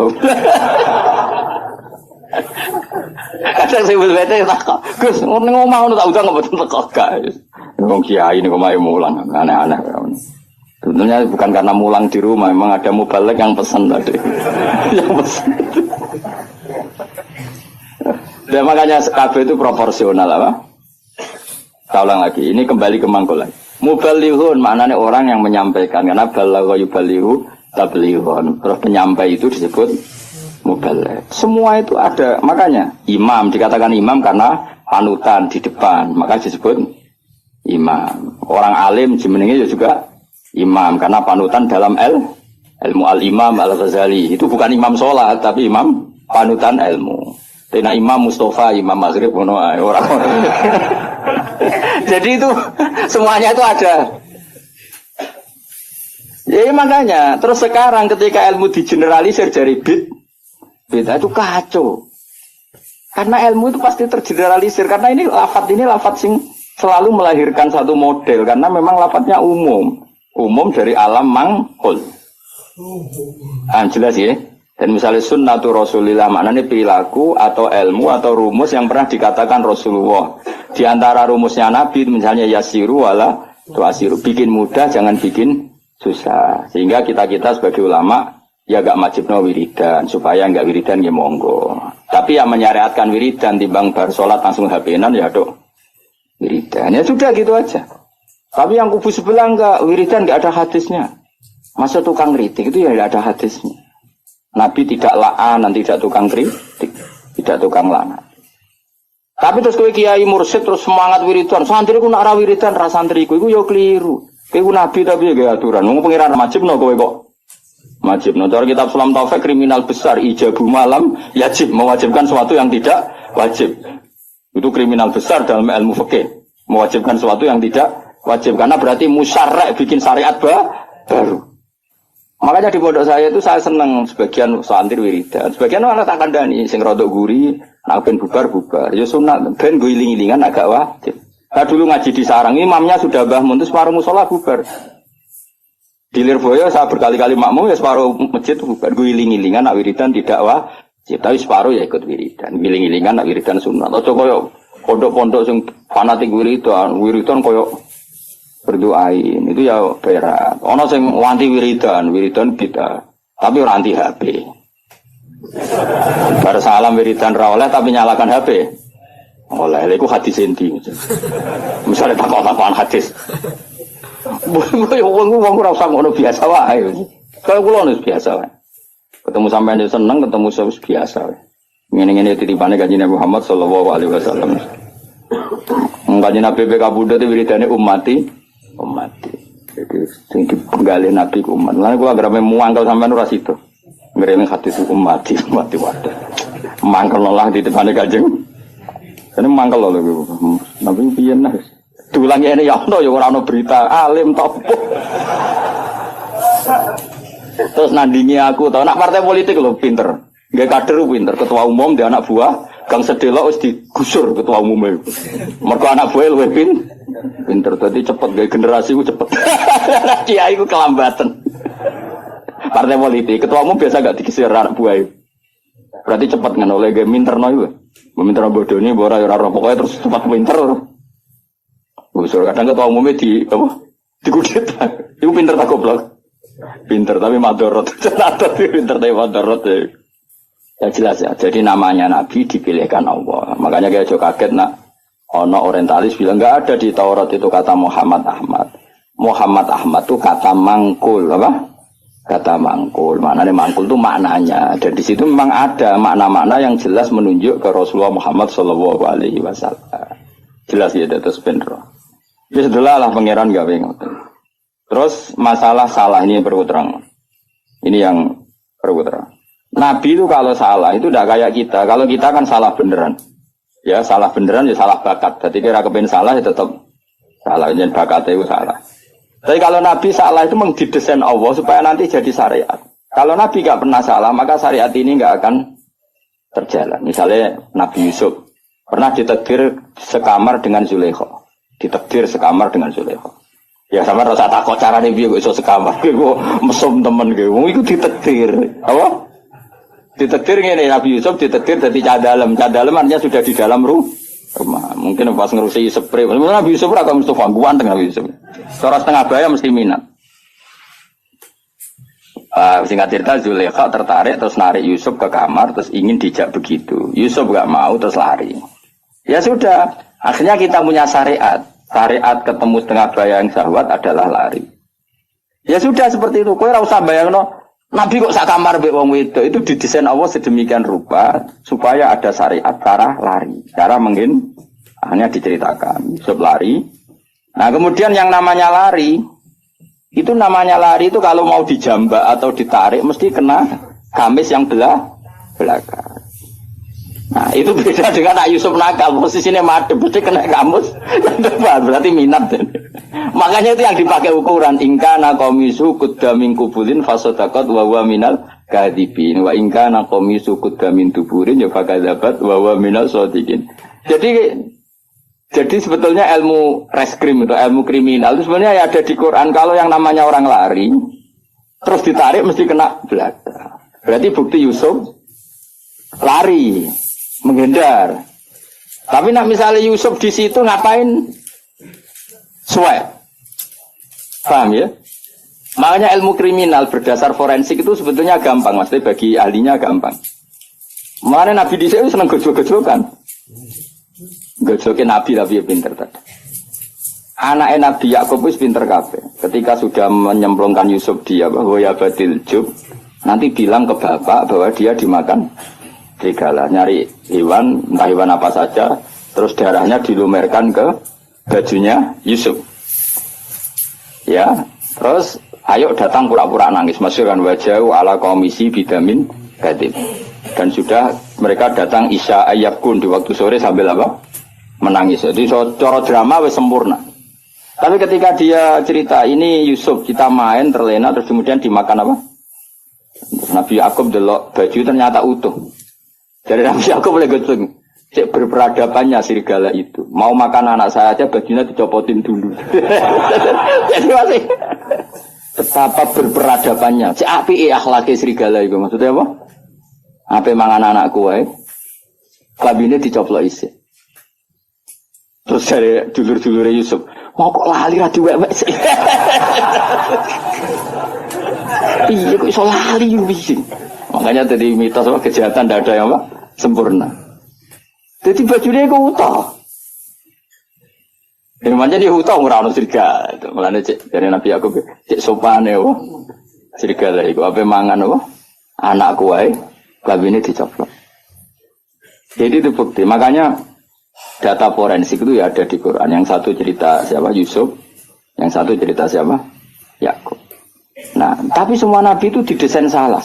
Kadang saya bete tak Gus ngomong ngono tak udah ngopo teko gak. Wong kiai niku mae mulang aneh-aneh. Sebenarnya bukan karena mulang di rumah, memang ada mubalek yang pesan tadi. Yang pesan. Dan makanya KB itu proporsional apa? Saya ulang lagi, ini kembali ke mangkul lagi. Mubalighun maknanya orang yang menyampaikan, karena balagha yubalighu tablighun. Terus penyampai itu disebut mubaligh. Semua itu ada, makanya imam dikatakan imam karena panutan di depan, maka disebut imam. Orang alim jenenge juga imam karena panutan dalam ilmu al-imam al-Ghazali. Itu bukan imam sholat tapi imam panutan ilmu. Tena Imam Mustafa, Imam Maghrib orang. Jadi itu semuanya itu ada. Ya makanya terus sekarang ketika ilmu digeneralisir dari bid'ah itu kacau. Karena ilmu itu pasti tergeneralisir karena ini lafadz sing selalu melahirkan satu model karena memang lafadznya umum dari alam mangkul. Jelas ya. Dan misalnya sunnatu Rasulillah maknanya perilaku atau ilmu atau rumus yang pernah dikatakan Rasulullah. Di antara rumusnya Nabi misalnya yasiru wala tuasiru, bikin mudah jangan bikin susah. Sehingga kita sebagai ulama ya gak wajibno wiridan supaya gak wiridan ya monggo. Tapi yang menyariatkan wiridan timbang bar salat langsung HP-nan ya dok wiridan. Ya sudah gitu aja. Tapi yang kubu sebelah enggak wiridan enggak ada hadisnya. Masa tukang kritik itu ya enggak ada hadisnya. Nabi tidak la'an, tidak tukang kritik, tidak tukang la'an. Tapi terus kowe kiai mursyid terus semangat wiridan. Santriku nak ra wiridan ra santriku iku ya keliru. Kowe nabi tapi ya aturan. Wong pengiran wajibno kowe kok. Wajibno. Cara kitab Sulam Taufik kriminal besar ijabu malam yajib mewajibkan sesuatu yang tidak wajib. Itu kriminal besar dalam ilmu fikih. Mewajibkan sesuatu yang tidak wajib karena berarti musyarrak bikin syariat baru. Makanya di pondok saya itu saya senang sebagian santri wiridan, sebagian orang tak kandani, sing rodok guri, nak ben bubar, ya sunat, ben gue iling-ilingan agak wajib. Nah dulu ngaji di sarang, imamnya sudah bangun, terus separuh musola bubar. Di Lirboyo saya berkali-kali makmum, ya separuh masjid bubar, gue iling-ilingan, nak wiridan tidak wajib, tapi separuh ya ikut wiridan, iling-ilingan, nak wiridan sunat. Atau koyo pondok-pondok sing fanatik wiridan koyo berdoain itu ya berat. Ono sing wanti wiridan kita, tapi ora anti HP. Bar salam wiridan ra oleh tapi nyalakan HP. Oleh iku hadis endi. Misale takon-takon hadis. Wong ora usah ngono biasa wae. Kalau kula wis biasa wae. Ketemu sampean yo seneng, ketemu wis biasa wae. Ngene-ngene titipane Kanjeng Nabi Muhammad sallallahu alaihi wasallam. Kanjeng Nabi kabudut wiridane ummati. Jadi sing dipenggali Nabi ku umat. Lan kula agar muangkel sampean ora sido. Ngrene hadis ummati wadah. Mangkel lah di depane Kanjeng. Kene mangkel lho Nabi piye nah. Dulang ngene ya ono ya ora ono berita alim topo. Terus nandingi aku tau nak partai politik lho pinter. Nggih kader pinter, ketua umum dia anak buah, Kang Sedelok wis digusur ketua umumnya. Mergo anak buah luwih pinter tadi cepet gaya generasi ku cepet. Kiai ku kelambatan. Partai politik ketua umum biasa gak digisir anak buah. Berarti cepet kan oleh gaya minterno iku. Minterno bodoni ora ora pokoknya terus cepat pinter. Usul kadang ketua umumnya di apa? Dikudeta. Iku pinter tak goblok. Pinter tapi madorot. Catat pinter tapi madorot ya. Ya jelas ya. Jadi namanya Nabi dipilihkan Allah. Makanya kayak jo kaget nak ono orientalis bilang enggak ada di Taurat itu kata Muhammad Ahmad. Muhammad Ahmad itu kata mangkul apa? Kata mangkul. Maknanya mangkul itu maknanya. Dan di situ memang ada makna-makna yang jelas menunjuk ke Rasulullah Muhammad Shallallahu Alaihi Wasallam. Jelas ya terus bener. Ya setelah lah pangeran gawe ngoten. Terus masalah salah ini perlu terang. Ini yang perlu terang. Nabi itu kalau salah itu tidak kayak kita. Kalau kita kan salah beneran. Ya salah beneran ya salah bakat. Jadi kira kepen salah ya tetap salah. Jadi bakat itu salah. Tapi kalau Nabi salah itu mengdidesain Allah supaya nanti jadi syariat. Kalau Nabi nggak pernah salah maka syariat ini nggak akan terjalan. Misalnya Nabi Yusuf pernah ditakdir sekamar dengan Zulaikha. Ditakdir sekamar dengan Zulaikha. Ya sama rasa takut cara nih biar iso sekamar. Gue mesum temen gue. Itu ditakdir. Apa? Ditakdir ini Nabi Yusuf ditakdir dari cadalem. Cadalem artinya sudah di dalam rumah. Mungkin pas ngerusi spray. Nabi Yusuf agak Mustafa guan dengan Nabi Yusuf. Seorang setengah baya mesti minat. Singkat cerita Zulaikha tertarik terus narik Yusuf ke kamar terus ingin dijak begitu. Yusuf gak mau terus lari. Ya sudah. Akhirnya kita punya syariat. Syariat ketemu setengah baya yang syahwat adalah lari. Ya sudah seperti itu. Kowe ora usah bayangno Nabi kok sak kamar mbek wong wedok itu didesain Allah sedemikian rupa supaya ada syariat cara lari. Cara mungkin hanya diceritakan. Yusuf lari. Nah, kemudian yang namanya lari itu kalau mau dijambak atau ditarik mesti kena gamis yang belakang. Nah, itu beda dengan Nak Yusuf nakal, posisinya madep, mesti kena kamus, berarti minat. Makanya itu yang dipakai ukuran, ingkana komisu kuddamin kubulin fasodakot wawa minal kadibin, wa ingkana komisu kuddamin tuburin ya fakadabat wawa minal sodikin. Jadi sebetulnya ilmu reskrim itu, ilmu kriminal itu sebenarnya ya ada di Quran. Kalau yang namanya orang lari, terus ditarik mesti kena belakang. Berarti bukti Yusuf lari, menghindar. Tapi nak misalnya Yusuf di situ ngapain? Swipe. Paham ya? Makanya ilmu kriminal berdasar forensik itu sebetulnya gampang, maksudnya bagi ahlinya gampang. Makanya Nabi di sini senang gojol-gojolkan. Gojolkan Nabi tapi ya pinter tadi. Anaknya Nabi Yakub itu pinter kabeh. Ketika sudah menyemplungkan Yusuf dia bahwa ya batil jub, nanti bilang ke bapak bahwa dia dimakan serigala, nyari hewan, entah hewan apa saja, terus darahnya dilumerkan ke bajunya Yusuf. Ya, terus ayo datang pura-pura nangis, masukkan wajah ala komisi bidamin gadib. Dan sudah mereka datang isya ayyabkun di waktu sore sambil apa? Menangis. Jadi cara drama wis sempurna. Tapi ketika dia cerita ini Yusuf kita main terlena terus kemudian dimakan apa? Nabi Yakub delok baju ternyata utuh. Dari Nabi Yakub boleh gosong. Cek berperadabannya serigala itu. Mau makan anak saya aja bajunya dicopotin dulu. Jadi masih betapa berperadabannya. Cek api akhlaki serigala itu maksudnya apa? Apa mangan anakku wae. Kabine dicoplok isih. Terus dari dulur-dulure Yusuf, mau kok lali ra diwek-wek sih. Iya kok iso lali iki. Makanya tadi mitos apa kejahatan tidak ada yang apa? Sempurna. Jadi bajunya itu utuh. Namanya dia utuh ora ono serigala. Mulane cek dari Nabi Yakub cek sopane apa? Serigala iku ape mangan apa? Anakku wae kabine dicoplok. Jadi itu bukti. Makanya data forensik itu ya ada di Quran. Yang satu cerita siapa? Yusuf. Yang satu cerita siapa? Yakub. Nah, tapi semua nabi itu didesain salah.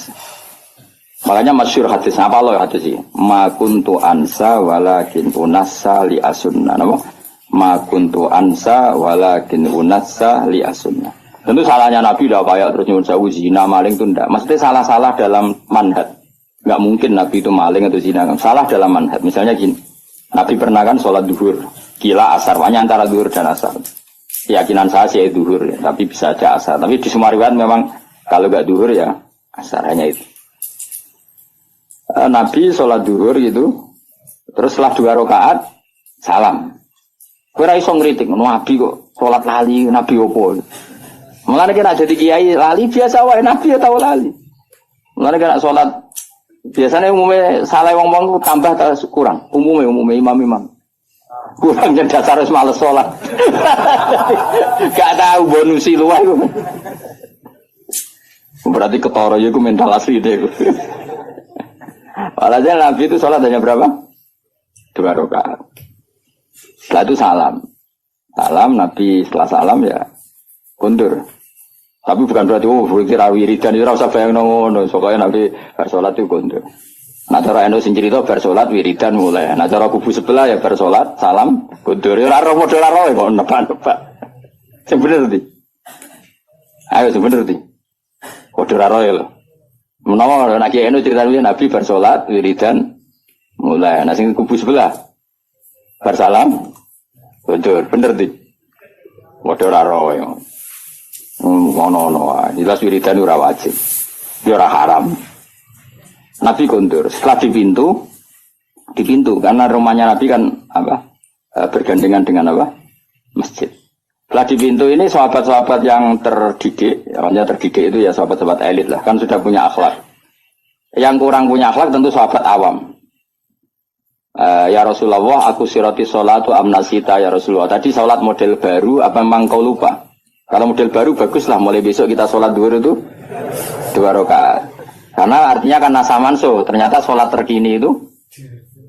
Makanya masyhur hadis apa loh hadis ini? Ma kuntu ansa walakin unassa li asunna. Napa? Ma kuntu ansa walakin unassa li asunna. Tentu salahnya nabi udah kayak terus nyuwun sewu zina maling itu ndak. Maksudnya salah-salah dalam manhaj. Enggak mungkin nabi itu maling atau zina. Salah dalam manhaj. Misalnya gini. Nabi pernah kan sholat duhur, kila asar, banyak antara duhur dan asar. Keyakinan saya sih duhur, ya, tapi bisa aja asar. Tapi di semua riwayat memang kalau gak duhur ya asar, hanya itu. Nabi sholat duhur gitu, terus setelah 2 rakaat salam. Kowe ora iso ngritik Nabi kok salat lali, Nabi opo. Mulane kena jadi kiai lali biasa wae, Nabi ya tau lali. Mulane kena salat biasanya umumnya salah wong-wong tambah atau kurang. Umumnya imam-imam. Kurangnya dasar harus males sholat. Gak tahu bonusi luar. Berarti ketoro ya, gue mental asli deh. Walhasil Nabi itu sholat hanya berapa? 2 rakaat. Setelah itu salam. Salam Nabi setelah salam ya kundur. Tapi bukan berarti berkira wiridan itu rasa bayang ngono. Soalnya Nabi bersolat itu kundur. Nah cara eno sing cerita bersolat wiridan mulai. Nah cara kubu sebelah ya bersolat salam kundur. Ora roh model ora kok nebak-nebak. Sing bener ndi? Ayo sing bener ndi? Model ora lho. Menawa nek eno cerita Nabi bersolat wiridan mulai. Nah sing kubu sebelah bersalam kundur. Bener ndi? Model ora roh. Ngono-ngono jelas wiridan ora wajib. Ya ora haram. Nabi kundur. Setelah di pintu karena rumahnya Nabi kan bergandengan dengan masjid. Setelah di pintu ini sahabat-sahabat yang terdidik, namanya terdidik itu ya sahabat-sahabat elit lah, kan sudah punya akhlak. Yang kurang punya akhlak tentu sahabat awam. Ya Rasulullah, aku siroti sholatu amnasita ya Rasulullah. Tadi sholat model baru, apa memang kau lupa? Kalau model baru baguslah, mulai besok kita sholat duhur itu 2 rakaat. Karena artinya kan nasamanso, ternyata sholat terkini itu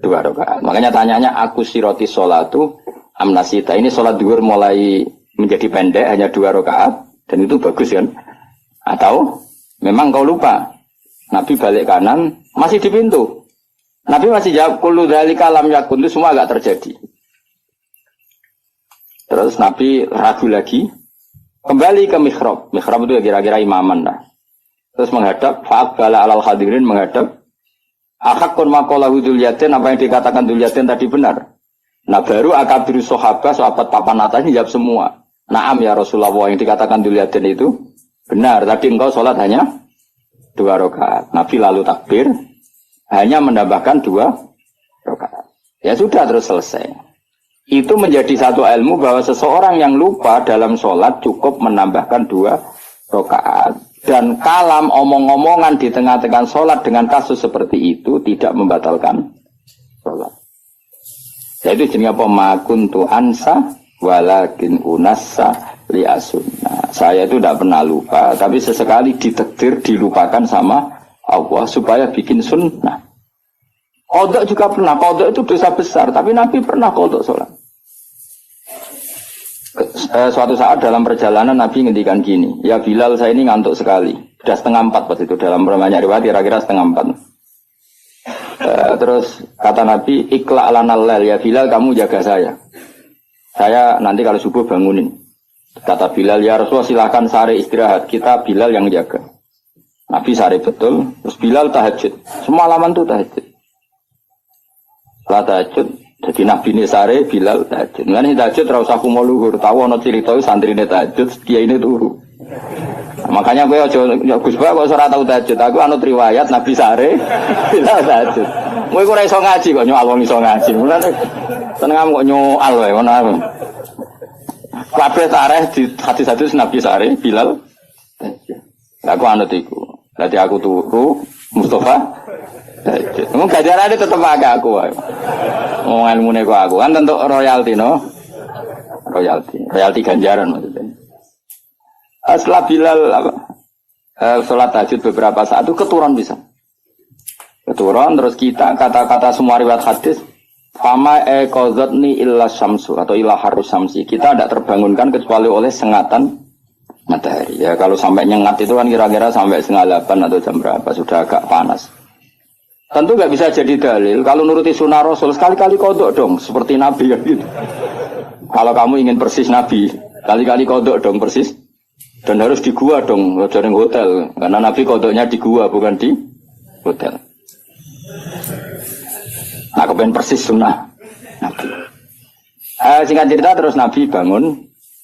2 rakaat. Makanya tanyanya aku siroti sholatu amnasita. Ini sholat duhur mulai menjadi pendek hanya 2 rakaat dan itu bagus kan? Atau memang kau lupa? Nabi balik kanan masih di pintu. Nabi masih jawab kullu dzalika lam yakun, itu semua agak terjadi. Terus Nabi ragu lagi, kembali ke mihrab. Mihrab itu ya kira-kira imaman lah. Terus menghadap, fa'aqbala alal hadirin menghadap. Ahaqqun maqalahu Dzulyatin, apa yang dikatakan Dzulyatin tadi benar. Nah baru akabiru sahabat papan atas ini jawab semua. Naam ya Rasulullah, yang dikatakan Dzulyatin itu benar. Tadi engkau sholat hanya 2 rakaat. Nabi lalu takbir, hanya menambahkan 2 rakaat. Ya sudah terus selesai. Itu menjadi satu ilmu bahwa seseorang yang lupa dalam sholat cukup menambahkan 2 rakaat. Dan kalam omong-omongan di tengah-tengah sholat dengan kasus seperti itu tidak membatalkan sholat. Yaitu jenis apa? Makuntu ansa walakin unassa li'asunnah. Saya itu tidak pernah lupa, tapi sesekali ditakdir dilupakan sama Allah supaya bikin sunnah. Qodok juga pernah. Qodok itu dosa besar, tapi Nabi pernah qodok sholat. Suatu saat dalam perjalanan Nabi ngendikan gini, ya Bilal saya ini ngantuk sekali, sudah 3:30 pas itu dalam banyak riwayat kira-kira 3:30. Terus kata Nabi, ikla lanal lail, ya Bilal kamu jaga saya nanti kalau subuh bangunin. Kata Bilal, ya Rasulullah silakan sare istirahat, kita Bilal yang jaga. Nabi sare betul, terus Bilal tahajud, semalaman tuh tahajud. Setelah tahajud, jadi Nabi ini sare, Bilal tahajud. Ini tahajud terus aku mau luhur. Tahu ada cerita santri ini tahajud, kiai ini turu. Makanya gue Gus Ba kok ora tau tahajud. Aku anut riwayat Nabi sare, Bilal tahajud. Gue ora iso ngaji kok nyoal wong iso ngaji. Mulane seneng kok nyoal wae ngono aku. Kabeh tareh di hadis-hadis Nabi sare, Bilal tahajud. Aku anut iku. Dadi aku turu, Mustafa mungkin gajarannya tetap agak aku. Oh ilmunya aku kan tentu royalti no, royalti ganjaran maksudnya. Setelah Bilal sholat tahajud beberapa saat itu keturun bisa, keturun terus kita kata-kata semua riwayat hadis, fama qadzatni illa syamsu atau illa harus syamsi, kita tidak terbangunkan kecuali oleh sengatan matahari. Ya kalau sampai nyengat itu kan kira-kira sampai 7:30 atau jam berapa sudah agak panas. Tentu nggak bisa jadi dalil. Kalau nuruti sunnah Rasul sekali-kali kodok dong, seperti Nabi kan gitu. Kalau kamu ingin persis Nabi, kali-kali kodok dong persis. Dan harus di gua dong, jangan hotel. Karena Nabi kodoknya di gua bukan di hotel. Nah, kepengen persis sunnah Nabi. Singkat cerita terus Nabi bangun,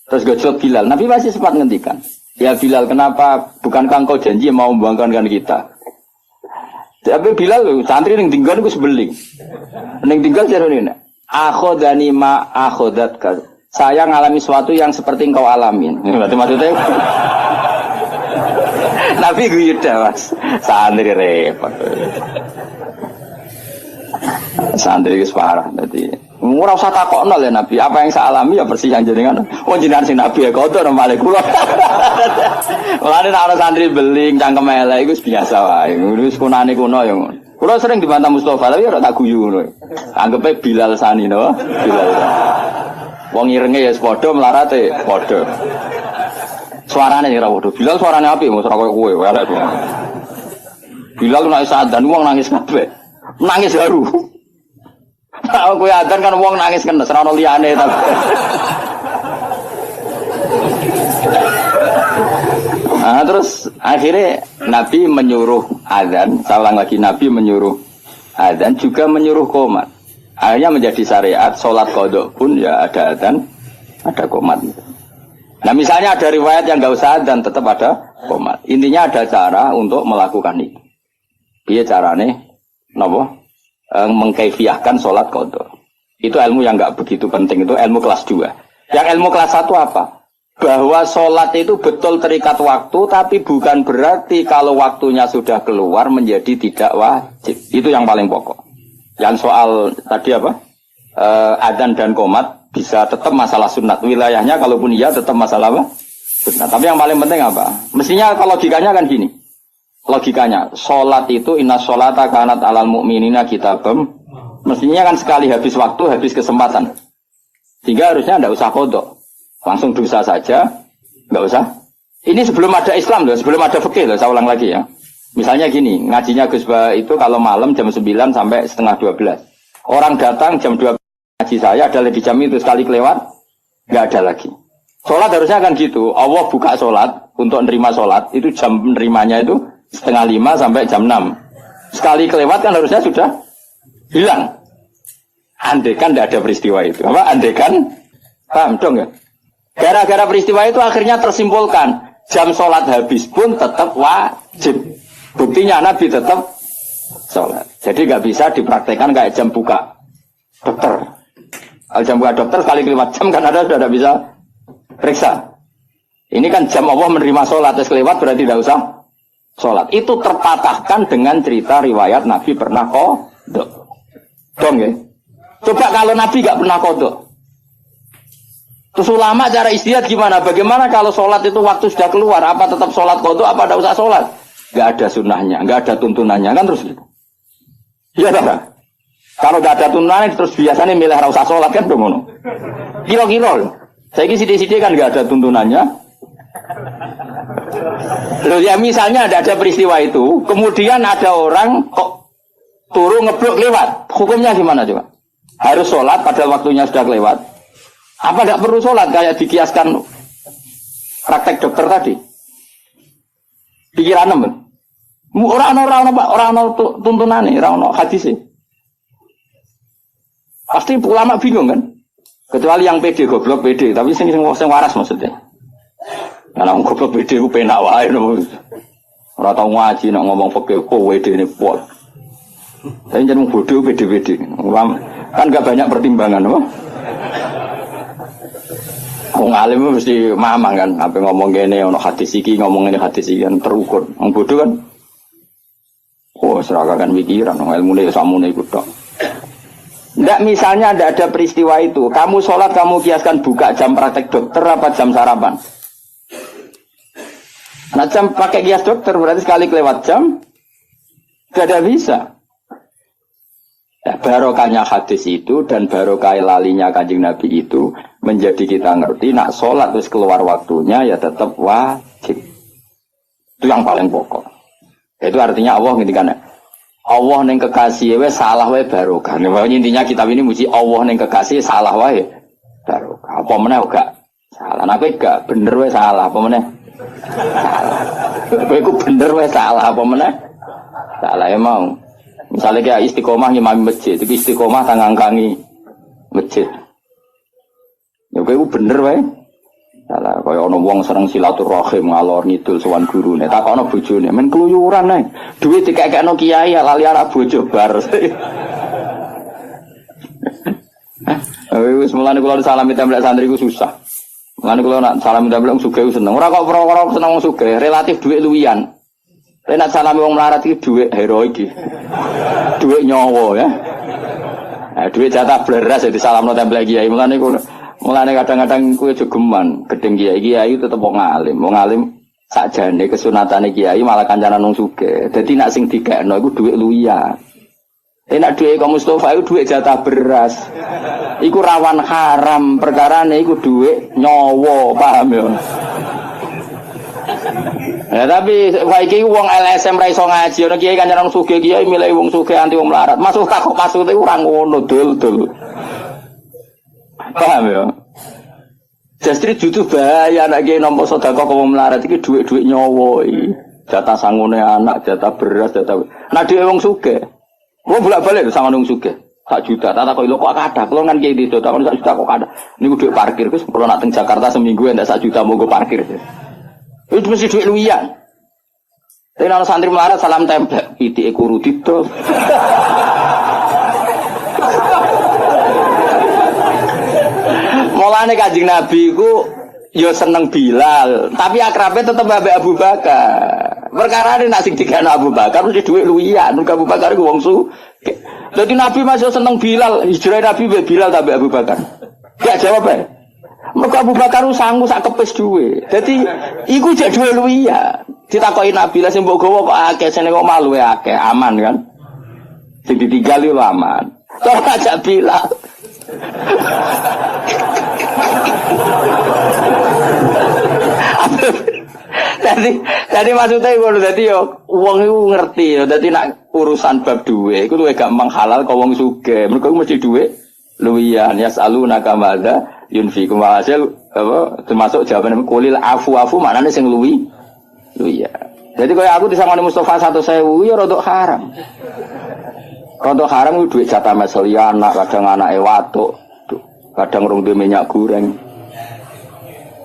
terus gojlok Bilal. Nabi masih sempat ngendikan, ya Bilal kenapa bukankah engkau janji mau membangkitkan kita? Tapi Bilal santri yang tinggal itu sebeling. Yang tinggal cara ini. Akhodani ma akhodat saya ngalami sesuatu yang seperti engkau alamin. Berarti maksudnya Nabi guyuda mas, santri repot. Santri itu parah. Jadi ora usah takokno ya Nabi, apa yang saya alami ya persis yang jenengan. Oh jenengan sing Nabi ya kotor malah kula. Mulane nek ana santri beling cangkem elek iku biasa wae. Wis kunane kuno ya ngono. Kula sering dibantah Mustofa, tapi ora tak guyu ngono. Anggepe Bilal Sani no. Bilal. Wong irenge ya padha melarate padha. Suarane ora padha. Bilal suarane apik mos ora koyo kowe elek. Bilal nek sadan wong nangis kabeh. Nangis haru. Kalau kowe adzan kan wong nangis kenes ora ono liyane ta. Nah, terus akhirnya Nabi menyuruh adzan, saya ulang lagi Nabi menyuruh adzan juga menyuruh qomat. Akhirnya menjadi syariat salat qadha pun ya ada adzan, ada qomat. Nah, misalnya ada riwayat yang enggak usah adzan tetap ada qomat. Intinya ada cara untuk melakukan itu. Piye carane? Napa? Mengkaifiahkan sholat qadha. Itu ilmu yang enggak begitu penting, itu ilmu kelas 2. Yang ilmu kelas 1 apa? Bahwa sholat itu betul terikat waktu, tapi bukan berarti kalau waktunya sudah keluar menjadi tidak wajib. Itu yang paling pokok. Yang soal tadi apa? Adzan dan qomat bisa tetap masalah sunat. Wilayahnya kalaupun iya tetap masalah apa? Sunat. Tapi yang paling penting apa? Mestinya kalau logikanya kan gini. Logikanya, sholat itu inna sholata kanat alal mu'minina kitabam. Mestinya kan sekali habis waktu, habis kesempatan. Sehingga harusnya tidak usah qadha. Langsung dosa saja, nggak usah. Ini sebelum ada Islam loh, sebelum ada fikih loh, saya ulang lagi ya. Misalnya gini, ngajinya Gus Ba itu kalau malam jam 9 sampai setengah 12. Orang datang jam 12 ngaji saya adalah di jam itu sekali kelewat, nggak ada lagi. Sholat harusnya kan gitu, Allah buka sholat untuk nerima sholat, itu jam nerimanya itu setengah 5 sampai jam 6. Sekali kelewat kan harusnya sudah hilang. Andekan tidak ada peristiwa itu. Apa? Andekan, paham dong ya? Gara-gara peristiwa itu akhirnya tersimpulkan jam sholat habis pun tetap wajib. Buktinya Nabi tetap sholat. Jadi nggak bisa dipraktekkan kayak jam buka dokter. Kalau jam buka dokter sekali kelewat jam kan ada sudah tidak bisa periksa. Ini kan jam Allah menerima sholat, terus kelewat berarti tidak usah sholat. Itu terpatahkan dengan cerita riwayat Nabi pernah qadha. Dong ya? Coba kalau Nabi nggak pernah qadha. Terus ulama cara istihad gimana? Bagaimana kalau sholat itu waktu sudah keluar? Apa tetap sholat qadha? Apa tidak usah sholat? Nggak ada sunnahnya, nggak ada tuntunannya kan terus gitu. Iya tak? Kalau nggak ada tuntunannya terus biasanya milih ora usah sholat kan dong. Kilo-kilo. Saya ini sidik-sidik kan nggak ada tuntunannya. Loh ya misalnya ada peristiwa itu, kemudian ada orang kok turu ngeblok lewat, hukumnya gimana coba? Harus sholat padahal waktunya sudah kelewat. Apa tidak perlu sholat kayak dikiaskan praktek dokter tadi? Pikiran teman. Orang tuntunan nih, orang hadis sih. Pasti ulama bingung kan? Kecuali yang pede goblok pede, tapi sing waras maksudnya. Karena orang goblok pede ku penak wae no. Ora tau ngaji nak ngomong fikih kok wedene pot. Saya jeneng bodoh pede-pede. Kan enggak banyak pertimbangan, apa? Wong alim mesti mamang kan, apa ngomong gini, ono hadis iki ngomong ini hadis iki kan terukur. Wong bodoh kan, oh seragakan pikiran, ilmu ini samune ikut dok. Nggak misalnya ada peristiwa itu, kamu sholat kamu kiaskan buka jam praktek dokter apa jam sarapan? Nah jam pakai kias dokter berarti sekali kelewat jam, gak ada bisa. Ya, barokahnya hadis itu dan barokah lalinya Kanjeng Nabi itu menjadi kita ngerti nak sholat terus keluar waktunya ya tetap wajib. Itu yang paling pokok. Itu artinya Allah ngintikan Allah neng kekasih we salah we barokah. Intinya kitab ini muji Allah neng kekasih salah we barokah. Apa meneh gak salah. Nah kowe gak bener we salah apa meneh? Salah. Kowe bener we salah apa meneh? Salah ya mau. Misalnya kayak istiqomah ngimami masjid, itu istiqomah tangangkangi masjid. Ya kowe bener wae. Salah kaya ana wong seneng silaturahim ngalor ngidul sowan gurune, takono bojone, men keluyuran ae. Duit dikekekno kiai lali arek bojo bar. Wis mulane kula salami templek santri ku susah. Mulane kula nak salami templek sugih seneng. Ora kok perkara seneng wong sugih, relatif dhuwit luwian. Nek salami wong melarat iki dhuwit heroik iki. Dhuwit nyawa ya. Nah, dhuwit jatah beras ya disalamno templek kiai. Mulane kadang-kadang kowe jogeman, gedeng kiai tetep wong alim. Wong alim sakjane kesunatane kiai malah kancanan wong sugih. Dadi nek sing dikekno iku dhuwit luwian. Nek dhuwit kok Mustofa iku dhuwit jatah beras. Iku rawan haram, perkarane iku dhuwit nyawa, paham ya? Ya tapi saiki wong LSM ra iso ngaji, ana kiai kancanan sugih kiai milih wong sugih anti wong melarat. Masuk takok maksude ora ngono, dul. Paham ya? Justru jutu bahaya anak kiai nampa sedekah kok wong melarat iki dhuwit-dhuwit nyawa iki. Jatah sangune anak, jatah beras, jatah. Nah dhewe wong sugih. Wong bolak-balik sama wong sugih. 1 juta, tak kok lho kok kathah. Kulo kan kiai itu, tak 1 juta kok kathah. Niku dhuwit parkir wis kulo nak teng Jakarta seminggu entek 1 juta monggo parkir. Itu mesti dhuwit luwian. Tapi ana santri melarat salam templek, pitike kuru didol. Mulane Kanjeng Nabi ku ya seneng Bilal, tapi akrabe tetep ambek Abu Bakar. Perkara ini nak sing dikene Abu Bakar mesti dhuwit luwian, Abu Bakar ku wong sugih. Dadi Nabi masih seneng Bilal, hijrah Nabi mbek Bilal ta mbek Abu Bakar. Gak jawab ae. Mergo Abu Bakar sanggup sak kepis dhuwit. Dadi iku jek dhuwit luwian. Ditakoki Nabi lah sing mbok gawa kok akeh, sene kok malu akeh, aman kan? Sing ditinggal yo aman. Tok ajak Bilal. Jadi maksudnya ngono dadi yo wong iku ngerti yo dadi nak urusan bab duwe iku luwih gampang halal kok wong sugih. Mergo mesti duwe luwian yasaluna kamadza yunfiqu hasil apa termasuk jawaban kulil afu maknane sing luwian. Jadi kaya aku disangoni Mustofa 100.000 ya rodok haram. Rodok haram ku duit jatah meseli anak, kadang anake watuk, kadang rong duwe minyak goreng.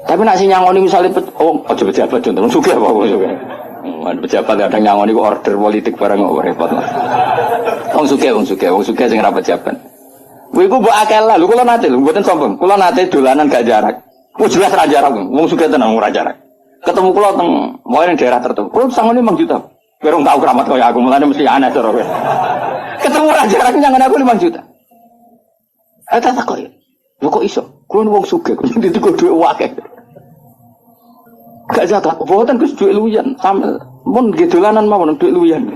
Tapi nak sing nyangoni misale aja pejabat contoh sugih apa sugih. Pejabat kadang nyangoni ku order politik barang kok repot. Wong sugih sing ra pejabat. Kuwi ku mbok akeh lah, lho kula nate lho mboten sombong. Kula nate dolanan gak jarak. Ku jelas ra jarak, wong sugih tenan ora jarak. Ketemu kula teng moe ning daerah tertentu. Kula sangone 5 juta. Berong tau keramat kaya aku, mulane mesti aneh cara kowe. Ketemu ra jarak nyangoni aku 5 juta. Tak kok. Lho kok iso? Kuwi wong sugih, kuwi dituku dhuwit akeh. Gak zakat, boten Gus dhuwit luwian, sampe mun nggih dolanan mawon dhuwit luwian.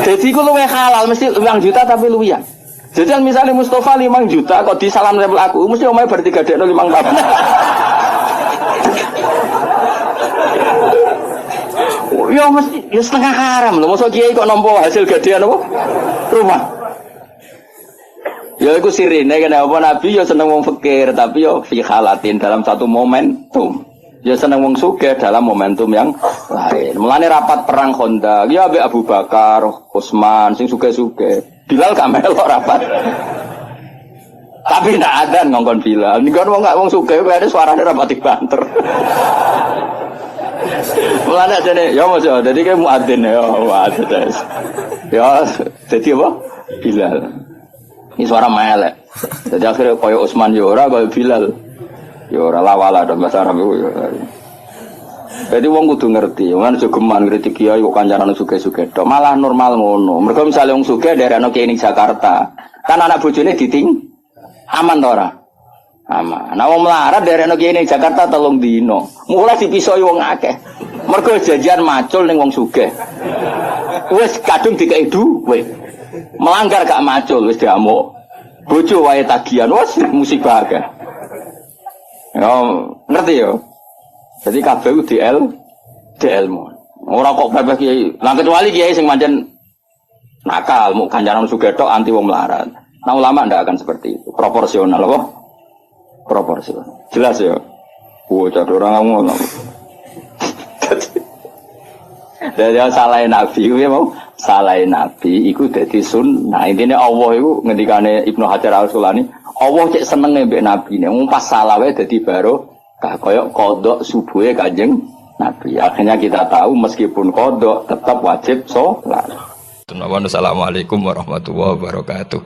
Jadi ku luwih halal mesti 5 juta tapi luwian. Jadi misalnya Mustofa 5 juta kok disalam level aku, mesti omahe bar 3 dekno 5 tahun. Ya mesti ya setengah haram lho, mosok kiai kok nampa hasil gadean apa? Rumah. Ya iku sirine kena apa Nabi ya seneng wong fakir tapi ya fi halatin dalam satu momentum. Ya seneng wong sugih dalam momentum yang lain. Mulane rapat perang Khandaq ya ambek Abu Bakar, Utsman sing sugih-sugih. Bilal gak melok rapat. Tapi ndak ada ngongkon Bilal. Ning wong gak wong sugih kene suarane rapat banter. Mulane jane ya mos ya dadi ke muadzin ya muadzin. Ya dadi apa? Bilal. Ini suara melek. Jadi akhirnya kaya Utsman ya ora kaya Bilal. Ya ora lawala dan bahasa Arab itu. Jadi wong kudu ngerti, wong jogeman kritik kiai kok kancanan sugih-sugih tok. Malah normal ngono. Mergo misale wong sugih daerahno kiai ning Jakarta, kan anak bojone diting aman to ora? Aman. Nah wong melarat daerahno kiai ning Jakarta 3 dino. Mulai dipisoi wong akeh. Mergo janjian macul ning wong sugih. Wis kadung dikei duwe. Melanggar gak macul wis diamuk. Bojo wae tagihan wis musibah akeh. Ya ngerti ya. Jadi kabeh DL mu. Ora kok bebas kiai. Lah kecuali kiai sing pancen nakal, mau kancanan sugih tok anti wong melarat. Nah ulama ndak akan seperti itu. Proporsional apa? Proporsional. Jelas ya. Bocah orang ngono. Dari salahin Nabi itu ya mau salahin Nabi itu jadi sunnah. Intinya Allah itu ngendikane Ibnu Hajar Al-Asqalani, Allah cek seneng mbek Nabi ne. Wong pas salah wae dadi baro kaya qodok subuhe Kanjeng Nabi. Akhirnya kita tahu meskipun qodok tetap wajib salat. Assalamualaikum warahmatullahi wabarakatuh.